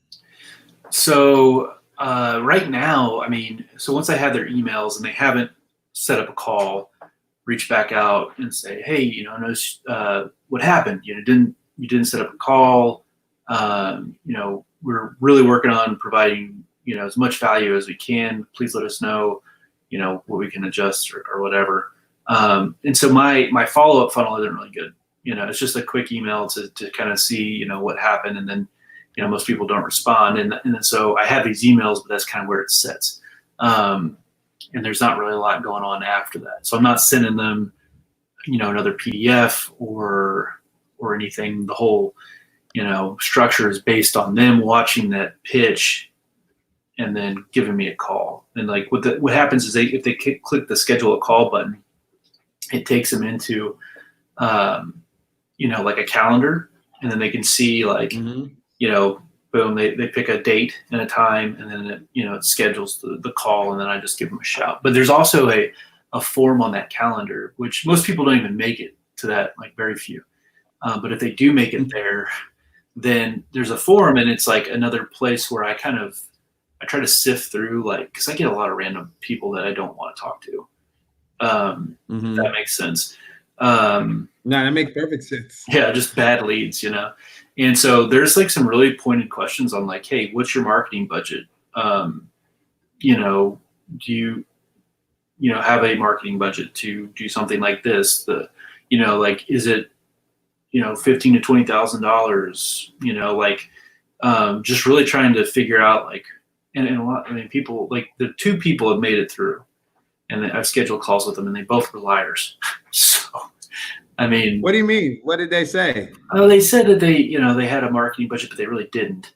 S2: So right now, I mean, so once I have their emails and they haven't set up a call, reach back out and say, hey, I noticed what happened. You didn't set up a call. We're really working on providing, as much value as we can. Please let us know, what we can adjust or whatever. And so my follow-up funnel isn't really good. It's just a quick email to kind of see, what happened. And then, most people don't respond. And then so I have these emails, but that's kind of where it sits. And there's not really a lot going on after that. So I'm not sending them, another PDF or anything. The whole, structure is based on them watching that pitch and then giving me a call. And like what happens is if they click the schedule a call button, it takes them into, like a calendar, and then they can see like, boom, they pick a date and a time, and then it schedules the call, and then I just give them a shout. But there's also a form on that calendar, which most people don't even make it to that, like very few. But if they do make it there, then there's a form, and it's like another place where I try to sift through, like, because I get a lot of random people that I don't want to talk to. If that makes sense.
S1: No, that makes perfect sense.
S2: Yeah, just bad leads, And so there's like some really pointed questions on like, hey, what's your marketing budget? Do you have a marketing budget to do something like this? Like, is it, $15,000 to $20,000? Just really trying to figure out like, and a lot, people, like the two people have made it through, and I've scheduled calls with them, and they both were liars. So, what
S1: do you mean? What did they say?
S2: They said that they had a marketing budget, but they really didn't.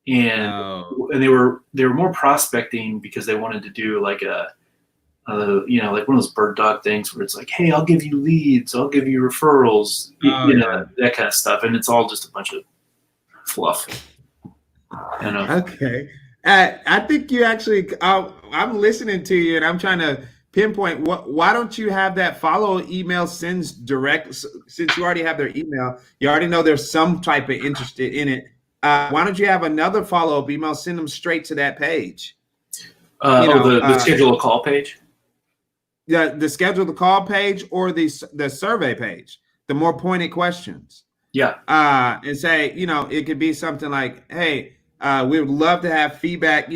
S2: And they were more prospecting because they wanted to do like like one of those bird dog things where it's like, hey, I'll give you leads, I'll give you referrals, that kind of stuff. And it's all just a bunch of fluff.
S1: Okay. I think you actually, I'm listening to you, and I'm trying to pinpoint why don't you have that follow email sends direct, since you already have their email, you already know there's some type of interest in it. Why don't you have another follow-up email, send them straight to that page?
S2: The schedule a call page?
S1: Yeah, the schedule the call page, or the survey page, the more pointed questions.
S2: Yeah.
S1: And say, it could be something like, hey, we would love to have feedback,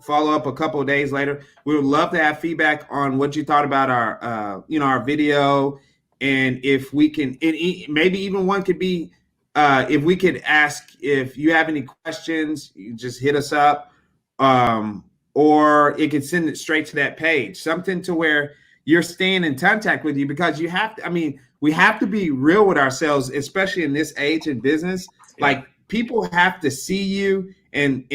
S1: follow up a couple of days later. We would love to have feedback on what you thought about our video. And if we can, maybe even one could be, if we could ask if you have any questions, you just hit us up. Or it could send it straight to that page, something to where you're staying in contact with you, because you have to, we have to be real with ourselves, especially in this age in business. Yeah. Like, people have to see you and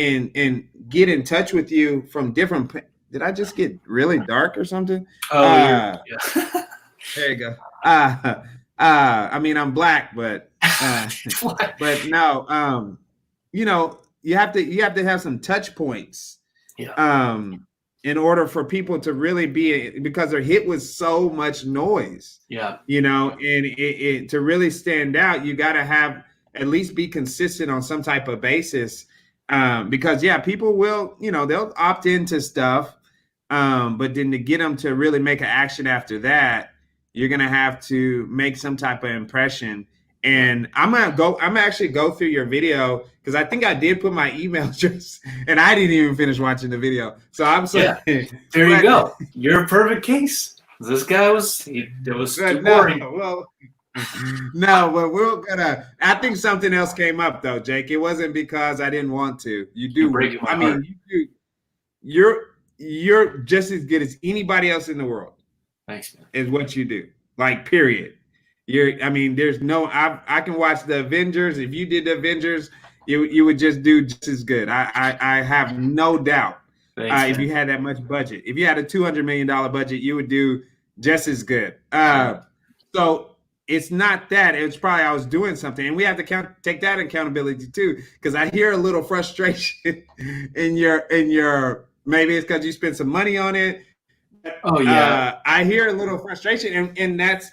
S1: get in touch with you from different. Did I just get really dark or something?
S2: Oh, yeah.
S1: There you go. I'm black, but no. You have to have some touch points.
S2: Yeah.
S1: in order for people to really be, because they're hit with so much noise.
S2: Yeah.
S1: And to really stand out, you got to have at least be consistent on some type of basis. Because people will, they'll opt into stuff. But then to get them to really make an action after that, you're going to have to make some type of impression. And I'm actually go through your video, because I think I did put my email address and I didn't even finish watching the video. So I'm sorry.
S2: Yeah. There you go. You're a perfect case. This guy was too boring.
S1: No, but I think something else came up though, Jake. It wasn't because I didn't want to. You do. You're just as good as anybody else in the world.
S2: Thanks, man.
S1: Is what you do. Like, period. There's no, I can watch the Avengers. If you did the Avengers, you would just do just as good. I have no doubt.
S2: Thanks,
S1: if you had that much budget, if you had a $200 million budget, you would do just as good. So it's not that. It's probably I was doing something, and we have to take that accountability too, because I hear a little frustration in your. Maybe it's because you spent some money on it.
S2: Oh yeah.
S1: I hear a little frustration, and that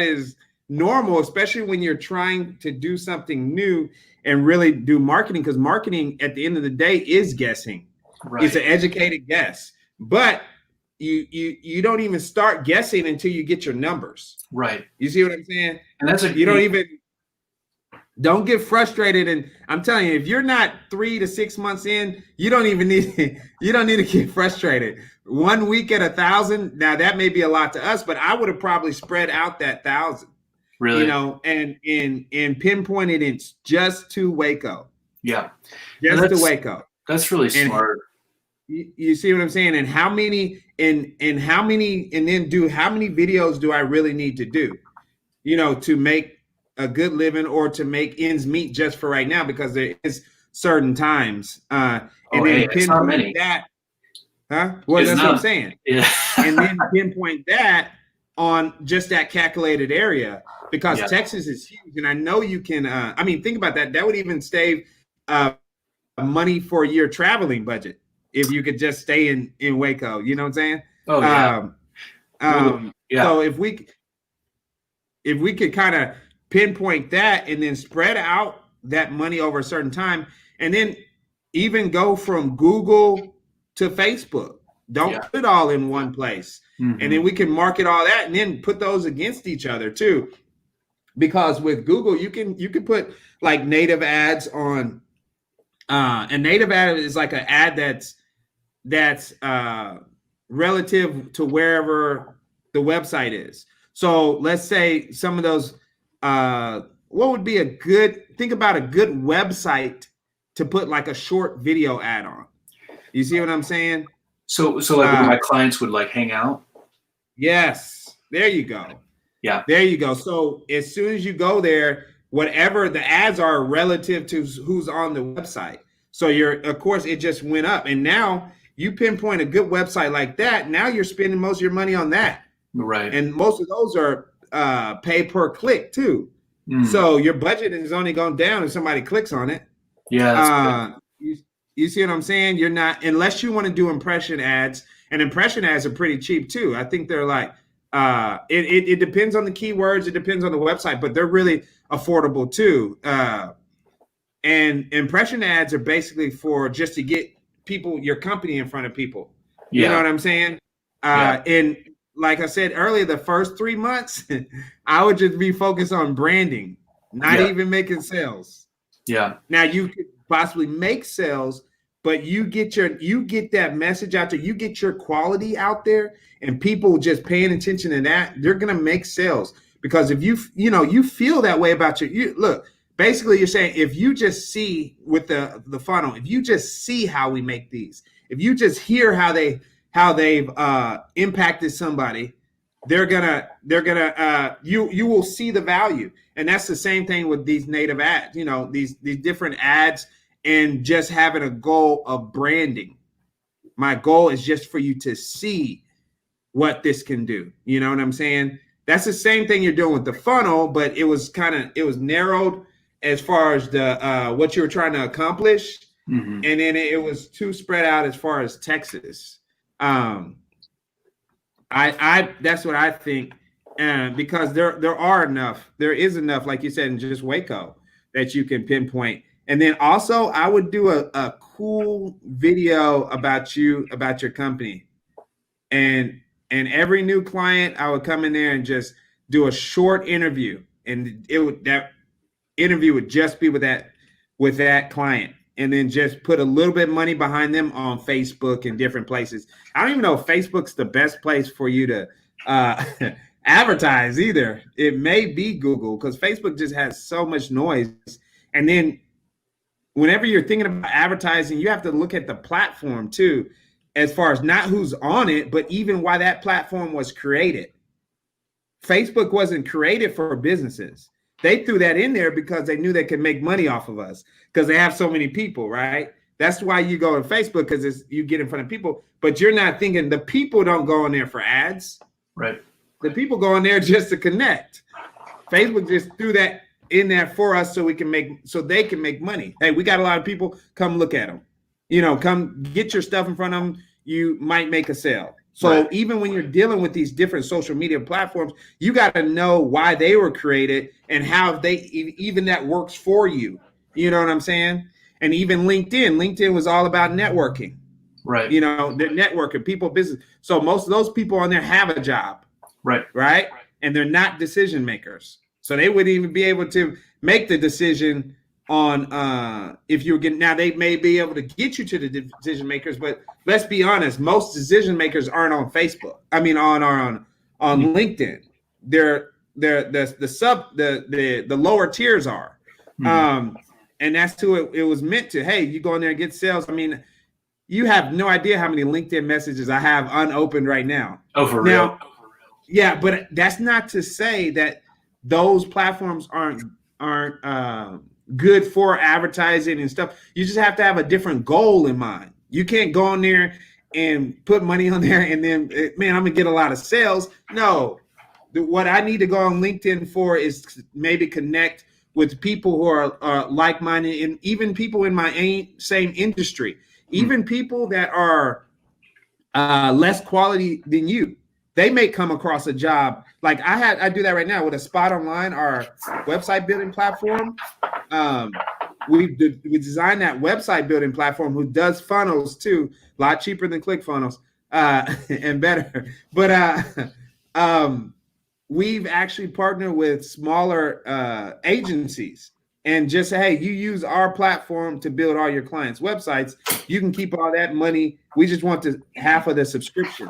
S1: is normal, especially when you're trying to do something new and really do marketing, because marketing at the end of the day is guessing. Right. It's an educated guess, but you don't even start guessing until you get your numbers.
S2: Right.
S1: You see what I'm saying?
S2: And
S1: don't get frustrated. And I'm telling you, if you're not 3 to 6 months in, you don't need to get frustrated. 1 week at 1,000. Now that may be a lot to us, but I would have probably spread out that 1,000.
S2: Really?
S1: And pinpointed it just to Waco.
S2: Yeah.
S1: Just to Waco.
S2: That's really smart.
S1: You see what I'm saying? And how many and then how many videos do I really need to do? To make a good living or to make ends meet just for right now, because there is certain times. Pinpoint that. Huh? Well, that's what I'm saying.
S2: Yeah.
S1: And then pinpoint that on just that calculated area, because Texas is huge. And I know you can, think about that. That would even save money for your traveling budget if you could just stay in Waco. You know what I'm saying?
S2: Oh, yeah.
S1: So if we could kind of pinpoint that and then spread out that money over a certain time, and then even go from Google to Facebook. Don't put it all in one place. Mm-hmm. And then we can market all that and then put those against each other too. Because with Google, you can put like native ads on, and native ad is like an ad that's relative to wherever the website is. So let's say some of those, what would be think about a good website to put like a short video ad on. You see what I'm saying?
S2: So like my clients would like hang out?
S1: Yes. There you go.
S2: Yeah.
S1: There you go. So as soon as you go there, whatever the ads are relative to who's on the website. So of course, it just went up. And now you pinpoint a good website like that. Now you're spending most of your money on that.
S2: Right.
S1: And most of those are pay per click too. So your budget is only going down if somebody clicks on it.
S2: Yeah. That's
S1: you see what I'm saying? You're not, unless you want to do impression ads, and impression ads are pretty cheap too. I think they're like, it depends on the keywords. It depends on the website, but they're really affordable too. And impression ads are basically for just to get your company in front of people. You know what I'm saying? And like I said earlier, the first 3 months, I would just be focused on branding, not even making sales.
S2: Yeah.
S1: Now you could possibly make sales, but you get that message out there, you get your quality out there, and people just paying attention to that, they're gonna make sales. Because if you feel that way about look, basically you're saying, if you just see with the funnel, if you just see how we make these, if you just hear how they've impacted somebody, you will see the value. And that's the same thing with these native ads, these different ads, and just having a goal of branding. My goal is just for you to see what this can do. You know what I'm saying? That's the same thing you're doing with the funnel, but it was narrowed as far as the what you were trying to accomplish. and then it was too spread out as far as Texas. That's what I think, because there is enough, like you said, in just Waco that you can pinpoint. And then also, I would do a cool video about your company, and every new client, I would come in there and just do a short interview, and that interview would just be with that client, and then just put a little bit of money behind them on Facebook and different places. I don't even know if Facebook's the best place for you to advertise either. It may be Google, because Facebook just has so much noise. And then whenever you're thinking about advertising, you have to look at the platform too, as far as not who's on it, but even why that platform was created. Facebook wasn't created for businesses. They threw that in there because they knew they could make money off of us, because they have so many people, right? That's why you go on Facebook, because you get in front of people, but you're not thinking the people don't go in there for ads.
S2: Right.
S1: The people go in there just to connect. Facebook just threw that in there for us so they can make money. Hey, we got a lot of people, come look at them. Come get your stuff in front of them. You might make a sale. So even when you're dealing with these different social media platforms, you got to know why they were created and how even that works for you. You know what I'm saying? And even LinkedIn was all about networking.
S2: Right.
S1: They're networking, people, business. So most of those people on there have a job. Right. And they're not decision makers. So they wouldn't even be able to make the decision on if you're getting. Now they may be able to get you to the decision makers, but let's be honest, most decision makers aren't on Facebook. I mean, on LinkedIn. They're the lower tiers are, and that's who it was meant to. Hey, you go in there and get sales. I mean, you have no idea how many LinkedIn messages I have unopened right now.
S2: Oh, for real?
S1: Yeah, but that's not to say that those platforms aren't good for advertising and stuff. You just have to have a different goal in mind. You can't go on there and put money on there and then, man, I'm gonna get a lot of sales. No, what I need to go on LinkedIn for is maybe connect with people who are like-minded, and even people in my same industry, even people that are less quality than you. They may come across a job like I do that right now with a Spot Online, our website building platform. We designed that website building platform, who does funnels too, a lot cheaper than ClickFunnels and better. But we've actually partnered with smaller agencies and just say, hey, you use our platform to build all your clients' websites. You can keep all that money. We just want half of the subscription.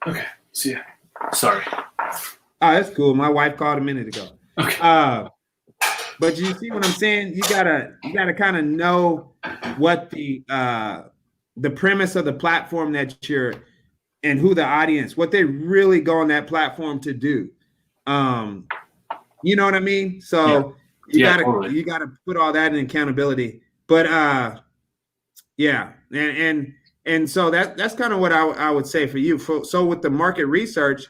S2: Okay. See ya. Sorry.
S1: Oh, that's cool. My wife called a minute ago.
S2: Okay.
S1: But you see what I'm saying? You gotta kind of know what the premise of the platform that you're, and who the audience, what they really go on that platform to do. You know what I mean? So you gotta put all that in accountability. But yeah, and so that's kind of what I would say for you. So with the market research,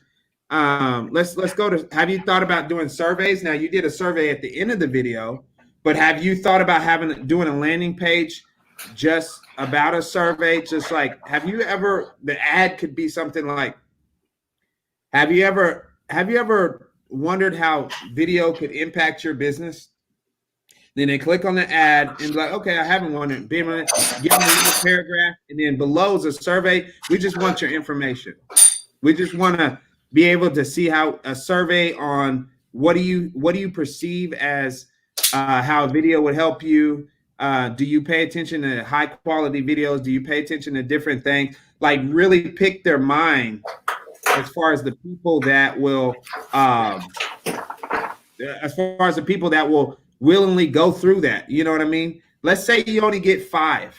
S1: let's go to, have you thought about doing surveys? Now you did a survey at the end of the video, but have you thought about doing a landing page just about a survey? Just like, the ad could be something like, have you ever wondered how video could impact your business? Then they click on the ad and be like, okay, I haven't wondered. Give them a little paragraph, and then below is a survey. We just want your information. We just want to be able to see how a survey on what do you perceive as how a video would help you. Do you pay attention to high quality videos? Do you pay attention to different things? Like really pick their mind as far as the people that will willingly go through that. You know what I mean? Let's say you only get 5.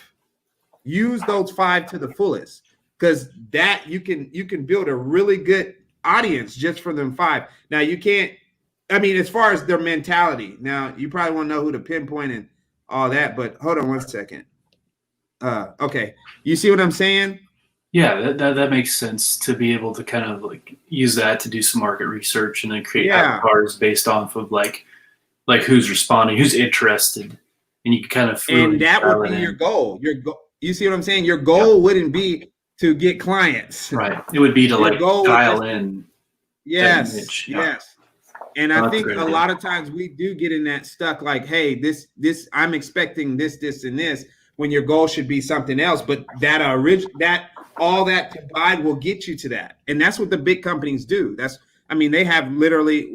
S1: Use those 5 to the fullest, because that you can build a really good audience just for them 5. Now you can't, I mean, as far as their mentality, now you probably want to know who to pinpoint and all that, but hold on one second. Okay. You see what I'm saying?
S2: Yeah, that makes sense, to be able to kind of like use that to do some market research and then create avatars based off of like who's responding, who's interested. and you can kind of
S1: And
S2: really
S1: that
S2: dial
S1: would
S2: it
S1: be your
S2: in.
S1: goal. You see what I'm saying? Your goal wouldn't be to get clients.
S2: Right. It would be to
S1: Your
S2: like
S1: goal would
S2: dial
S1: just
S2: in that
S1: yes,
S2: niche. Yeah.
S1: yes. And
S2: Oh,
S1: I
S2: that's a
S1: think
S2: great
S1: a
S2: idea.
S1: lot of times we do get in that stuck like, hey, this I'm expecting this and this when your goal should be something else. But that all that combined will get you to that. And that's what the big companies do. They have literally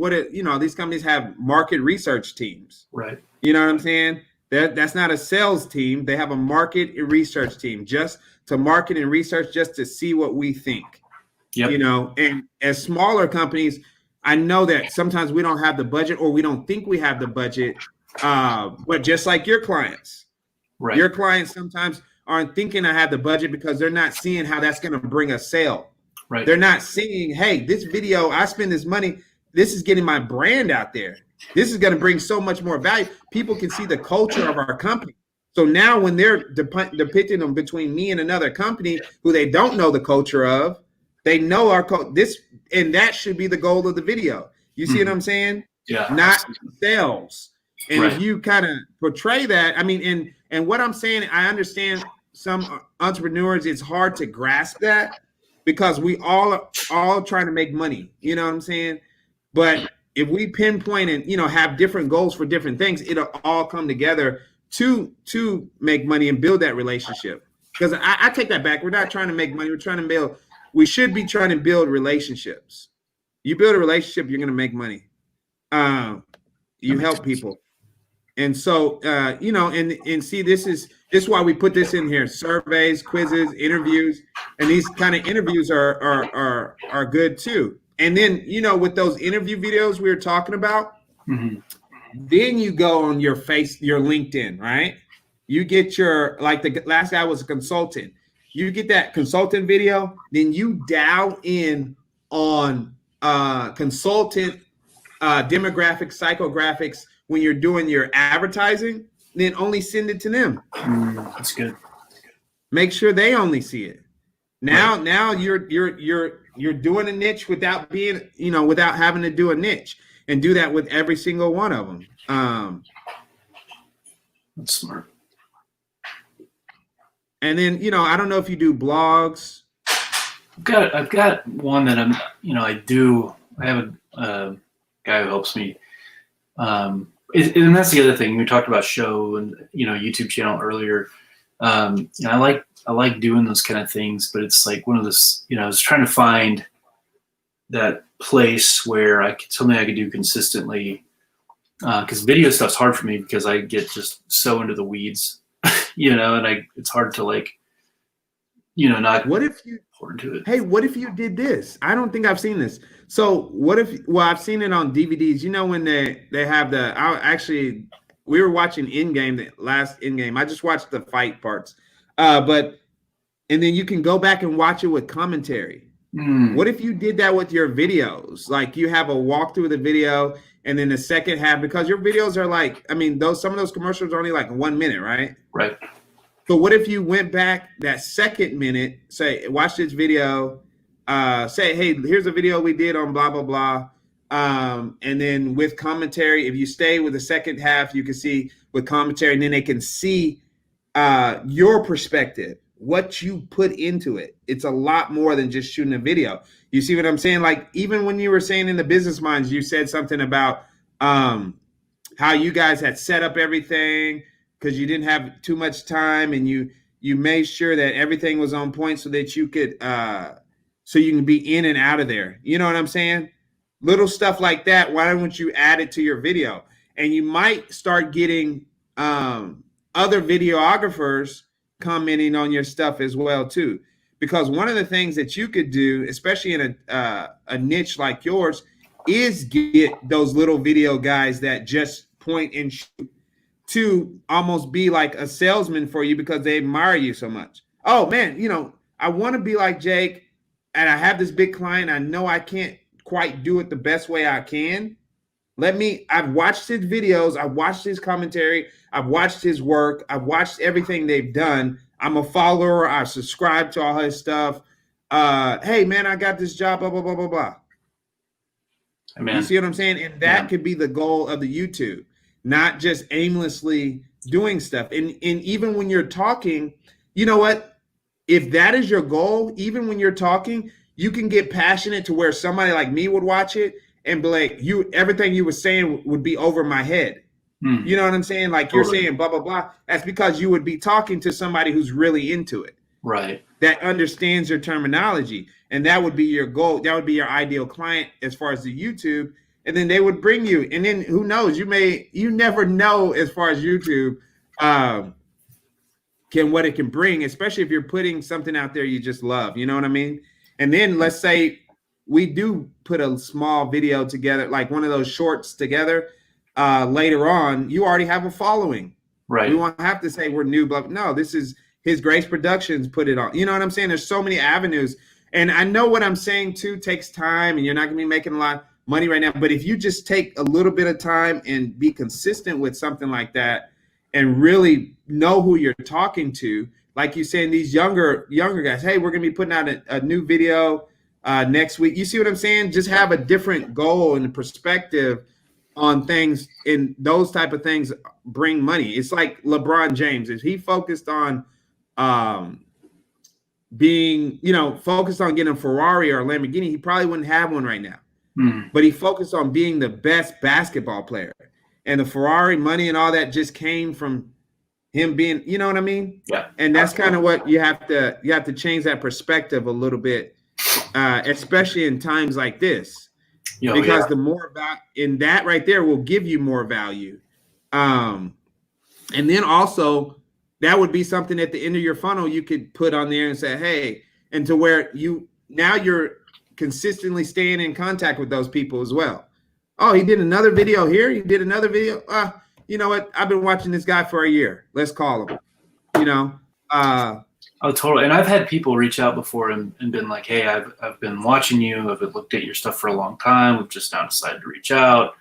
S1: these companies have market research teams.
S2: Right.
S1: You know what I'm saying? That's not a sales team. They have a market and research team just to market and research just to see what we think.
S2: Yep.
S1: And as smaller companies, I know that sometimes we don't have the budget or we don't think we have the budget. But just like your clients,
S2: Right.
S1: your clients sometimes aren't thinking I have the budget because they're not seeing how that's going to bring a sale.
S2: Right.
S1: They're not seeing, hey, this video, I spend this money. This is getting my brand out there. This is going to bring so much more value. People can see the culture of our company. So now when they're depicting them between me and another company who they don't know the culture of, they know our this, and that should be the goal of the video. You see what I'm saying?
S2: Yeah.
S1: Not sales. And
S2: Right.
S1: if you kind of portray that, and what I'm saying, I understand some entrepreneurs, it's hard to grasp that because we all trying to make money. You know what I'm saying? But if we pinpoint and have different goals for different things, it'll all come together to make money and build that relationship. Because I take that back. We're not trying to make money. We're trying to build. We should be trying to build relationships. You build a relationship, you're going to make money. You help people. And so, and see, this is why we put this in here: surveys, quizzes, interviews, and these kind of interviews are good too. And then, with those interview videos we were talking about, then you go on your LinkedIn, right? You get like the last guy was a consultant. You get that consultant video, then you dial in on consultant demographics, psychographics when you're doing your advertising, then only send it to them.
S2: That's good.
S1: Make sure they only see it. Now you're doing a niche without being, without having to do a niche, and do that with every single one of them.
S2: That's smart.
S1: And then, I don't know if you do blogs.
S2: I've got one that I have a guy who helps me. And that's the other thing. We talked about show and, YouTube channel earlier. I like doing those kind of things, but it's like one of those, I was trying to find that place where something I could do consistently. Cause video stuff's hard for me because I get just so into the weeds, and it's hard to not
S1: what if you
S2: into it.
S1: Hey, what if you did this? I don't think I've seen this. So what if, I've seen it on DVDs, when they have we were watching Endgame, the last Endgame. I just watched the fight parts. And then you can go back and watch it with commentary. What if you did that with your videos? Like you have a walkthrough of the video and then the second half, because your videos are like, some of those commercials are only like 1 minute, right?
S2: Right.
S1: So what if you went back that second minute, say, watch this video, say, hey, here's a video we did on blah, blah, blah. And then with commentary, if you stay with the second half, you can see with commentary, and then they can see your perspective, what you put into it. It's a lot more than just shooting a video. You see what I'm saying? Like, even when you were saying in the Business Minds, you said something about how you guys had set up everything because you didn't have too much time, and you made sure that everything was on point so that you could so you can be in and out of there. You know what I'm saying? Little stuff like that. Why don't you add it to your video? And you might start getting other videographers commenting on your stuff as well too, because one of the things that you could do, especially in a niche like yours, is get those little video guys that just point and shoot, to almost be like a salesman for you because they admire you so much. Oh man, I want to be like Jake, and I have this big client. I know I can't quite do it the best way I can. I've watched his videos. I've watched his commentary. I've watched his work. I've watched everything they've done. I'm a follower. I subscribe to all his stuff. Hey man, I got this job, blah, blah, blah, blah, blah.
S2: Amen.
S1: You see what I'm saying? And that could be the goal of the YouTube. not just aimlessly doing stuff. And even when you're talking, you know what? If that is your goal, even when you're talking, you can get passionate to where somebody like me would watch it and be like, everything you were saying would be over my head. You know what I'm saying? Like you're saying blah, blah, blah. That's because you would be talking to somebody who's really into it.
S2: Right. That
S1: understands your terminology. And that would be your goal. That would be your ideal client as far as the YouTube. And then they would bring you. And then who knows? You never know as far as YouTube what it can bring, especially if you're putting something out there you just love. You know what I mean? And then let's say we do put a small video together, like one of those shorts together. Later on, you already have a following.
S2: Right.
S1: We won't have to say we're new, but no, this is His Grace Productions put it on. You know what I'm saying? There's so many avenues. And I know what I'm saying too takes time and you're not going to be making a lot of money right now. But if you just take a little bit of time and be consistent with something like that and really know who you're talking to, like you saying, these younger guys, hey, we're going to be putting out a new video next week. You see what I'm saying? Just have a different goal and perspective on things, and those type of things bring money. It's like LeBron James. If he focused on being, focused on getting a Ferrari or a Lamborghini, he probably wouldn't have one right now. But he focused on being the best basketball player. And the Ferrari money and all that just came from him being, you know what I mean?
S2: Yeah.
S1: And that's kind of what you have to change that perspective a little bit, especially in times like this. Because the more about in that right there will give you more value. And then also that would be something at the end of your funnel you could put on there and say, hey, and to where you're consistently staying in contact with those people as well. Oh, he did another video here. He did another video. You know what? I've been watching this guy for a year. Let's call him,
S2: Oh, totally. And I've had people reach out before and been like, hey, I've been watching you. I've looked at your stuff for a long time. We've just now decided to reach out.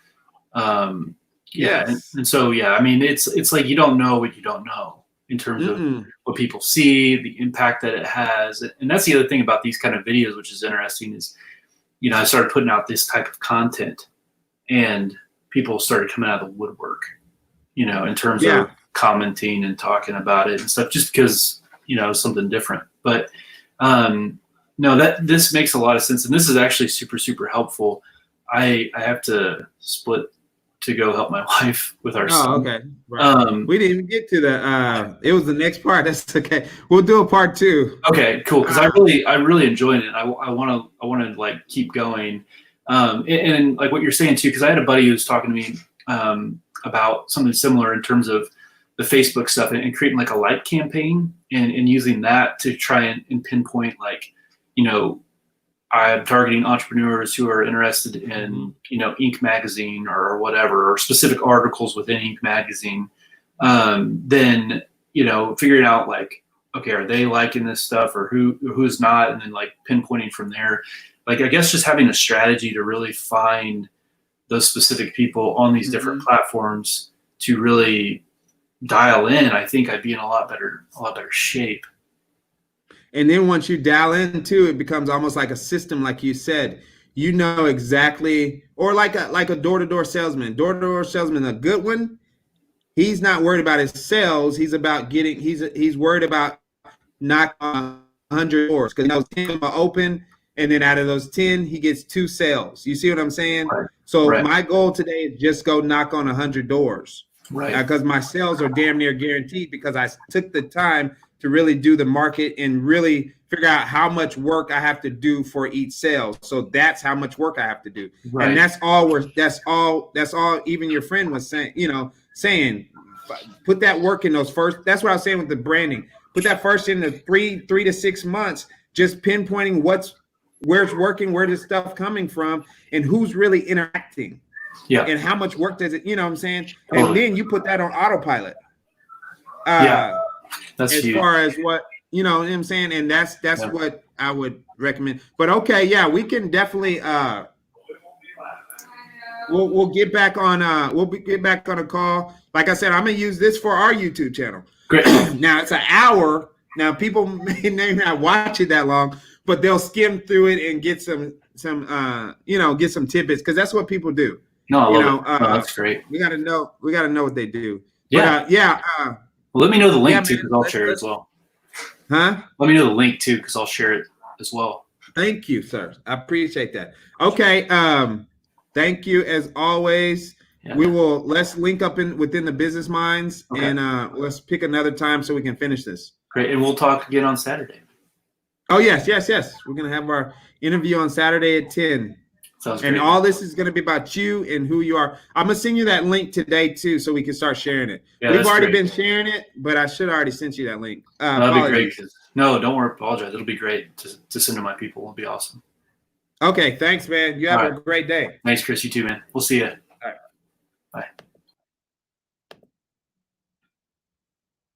S1: Yes.
S2: And so, I mean, it's like you don't know what you don't know in terms of what people see, the impact that it has. And that's the other thing about these kind of videos, which is interesting, is, I started putting out this type of content and people started coming out of the woodwork, in terms of commenting and talking about it and stuff, just because, something different. But no, this makes a lot of sense. And this is actually super, super helpful. I have to split to go help my wife with our son.
S1: Okay. Right. We didn't even get to it was the next part. That's okay. We'll do a part 2.
S2: Okay, cool. Because I really enjoyed it. I want to like keep going. And like what you're saying too, because I had a buddy who was talking to me about something similar in terms of the Facebook stuff and creating like a like campaign and using that to try and pinpoint, like, I'm targeting entrepreneurs who are interested in, Inc. magazine or whatever, or specific articles within Inc. magazine. Then, figuring out like, okay, are they liking this stuff or who's not? And then like pinpointing from there. Like, I guess just having a strategy to really find those specific people on these different platforms to really dial in, I think I'd be in a lot better shape.
S1: And then once you dial into it, it becomes almost like a system, like you said. Exactly, or like a door-to-door salesman. Door-to-door salesman, a good one. He's not worried about his sales. He's about getting. He's worried about knocking on 100 doors because those 10 are open, and then out of those 10, he gets 2 sales. You see what I'm saying?
S2: Right.
S1: So my goal today is just go knock on 100 doors.
S2: Right.
S1: Because my sales are damn near guaranteed because I took the time to really do the market and really figure out how much work I have to do for each sale. So that's how much work I have to do. Right. And that's all even your friend was saying, put that work in those first. That's what I was saying with the branding. Put that first in the 3 to 6 months, just pinpointing where it's working, where this stuff coming from, and who's really interacting.
S2: Yeah.
S1: And how much work does it, what I'm saying?
S2: Totally.
S1: And then you put that on autopilot.
S2: That's
S1: as
S2: huge.
S1: Far as what, what I'm saying? And that's what I would recommend. But okay, we can definitely we'll get back on get back on a call. Like I said, I'm gonna use this for our YouTube channel.
S2: Great.
S1: Now it's an hour. Now people may not watch it that long, but they'll skim through it and get some get some tidbits, because that's what people do.
S2: No, I
S1: You
S2: love
S1: know,
S2: it. No, that's great.
S1: we got to know what they do.
S2: Yeah.
S1: But yeah.
S2: Well, let me know the link
S1: Yeah,
S2: too,
S1: man.
S2: because I'll share it as well.
S1: Huh?
S2: Let me know the link too, because I'll share it as well.
S1: Thank you, sir. I appreciate that. Okay. Thank you as always.
S2: Yeah.
S1: Let's link up within the business minds,
S2: Okay.
S1: and let's pick another time so we can finish this.
S2: Great. And we'll talk again on Saturday.
S1: Oh, yes. We're gonna have our interview on Saturday at 10.
S2: Sounds
S1: And
S2: great.
S1: all this is going to be about you and who you are. I'm going to send you that link today, too, so we can start sharing it.
S2: Yeah,
S1: We've already
S2: great.
S1: been sharing it, but I should have already sent you that link.
S2: That'd be great. No, don't worry. Apologize. It'll be great to send to my people. It'll be awesome.
S1: Okay. Thanks, man. You have a great day.
S2: Thanks, Chris. You too, man. We'll see you.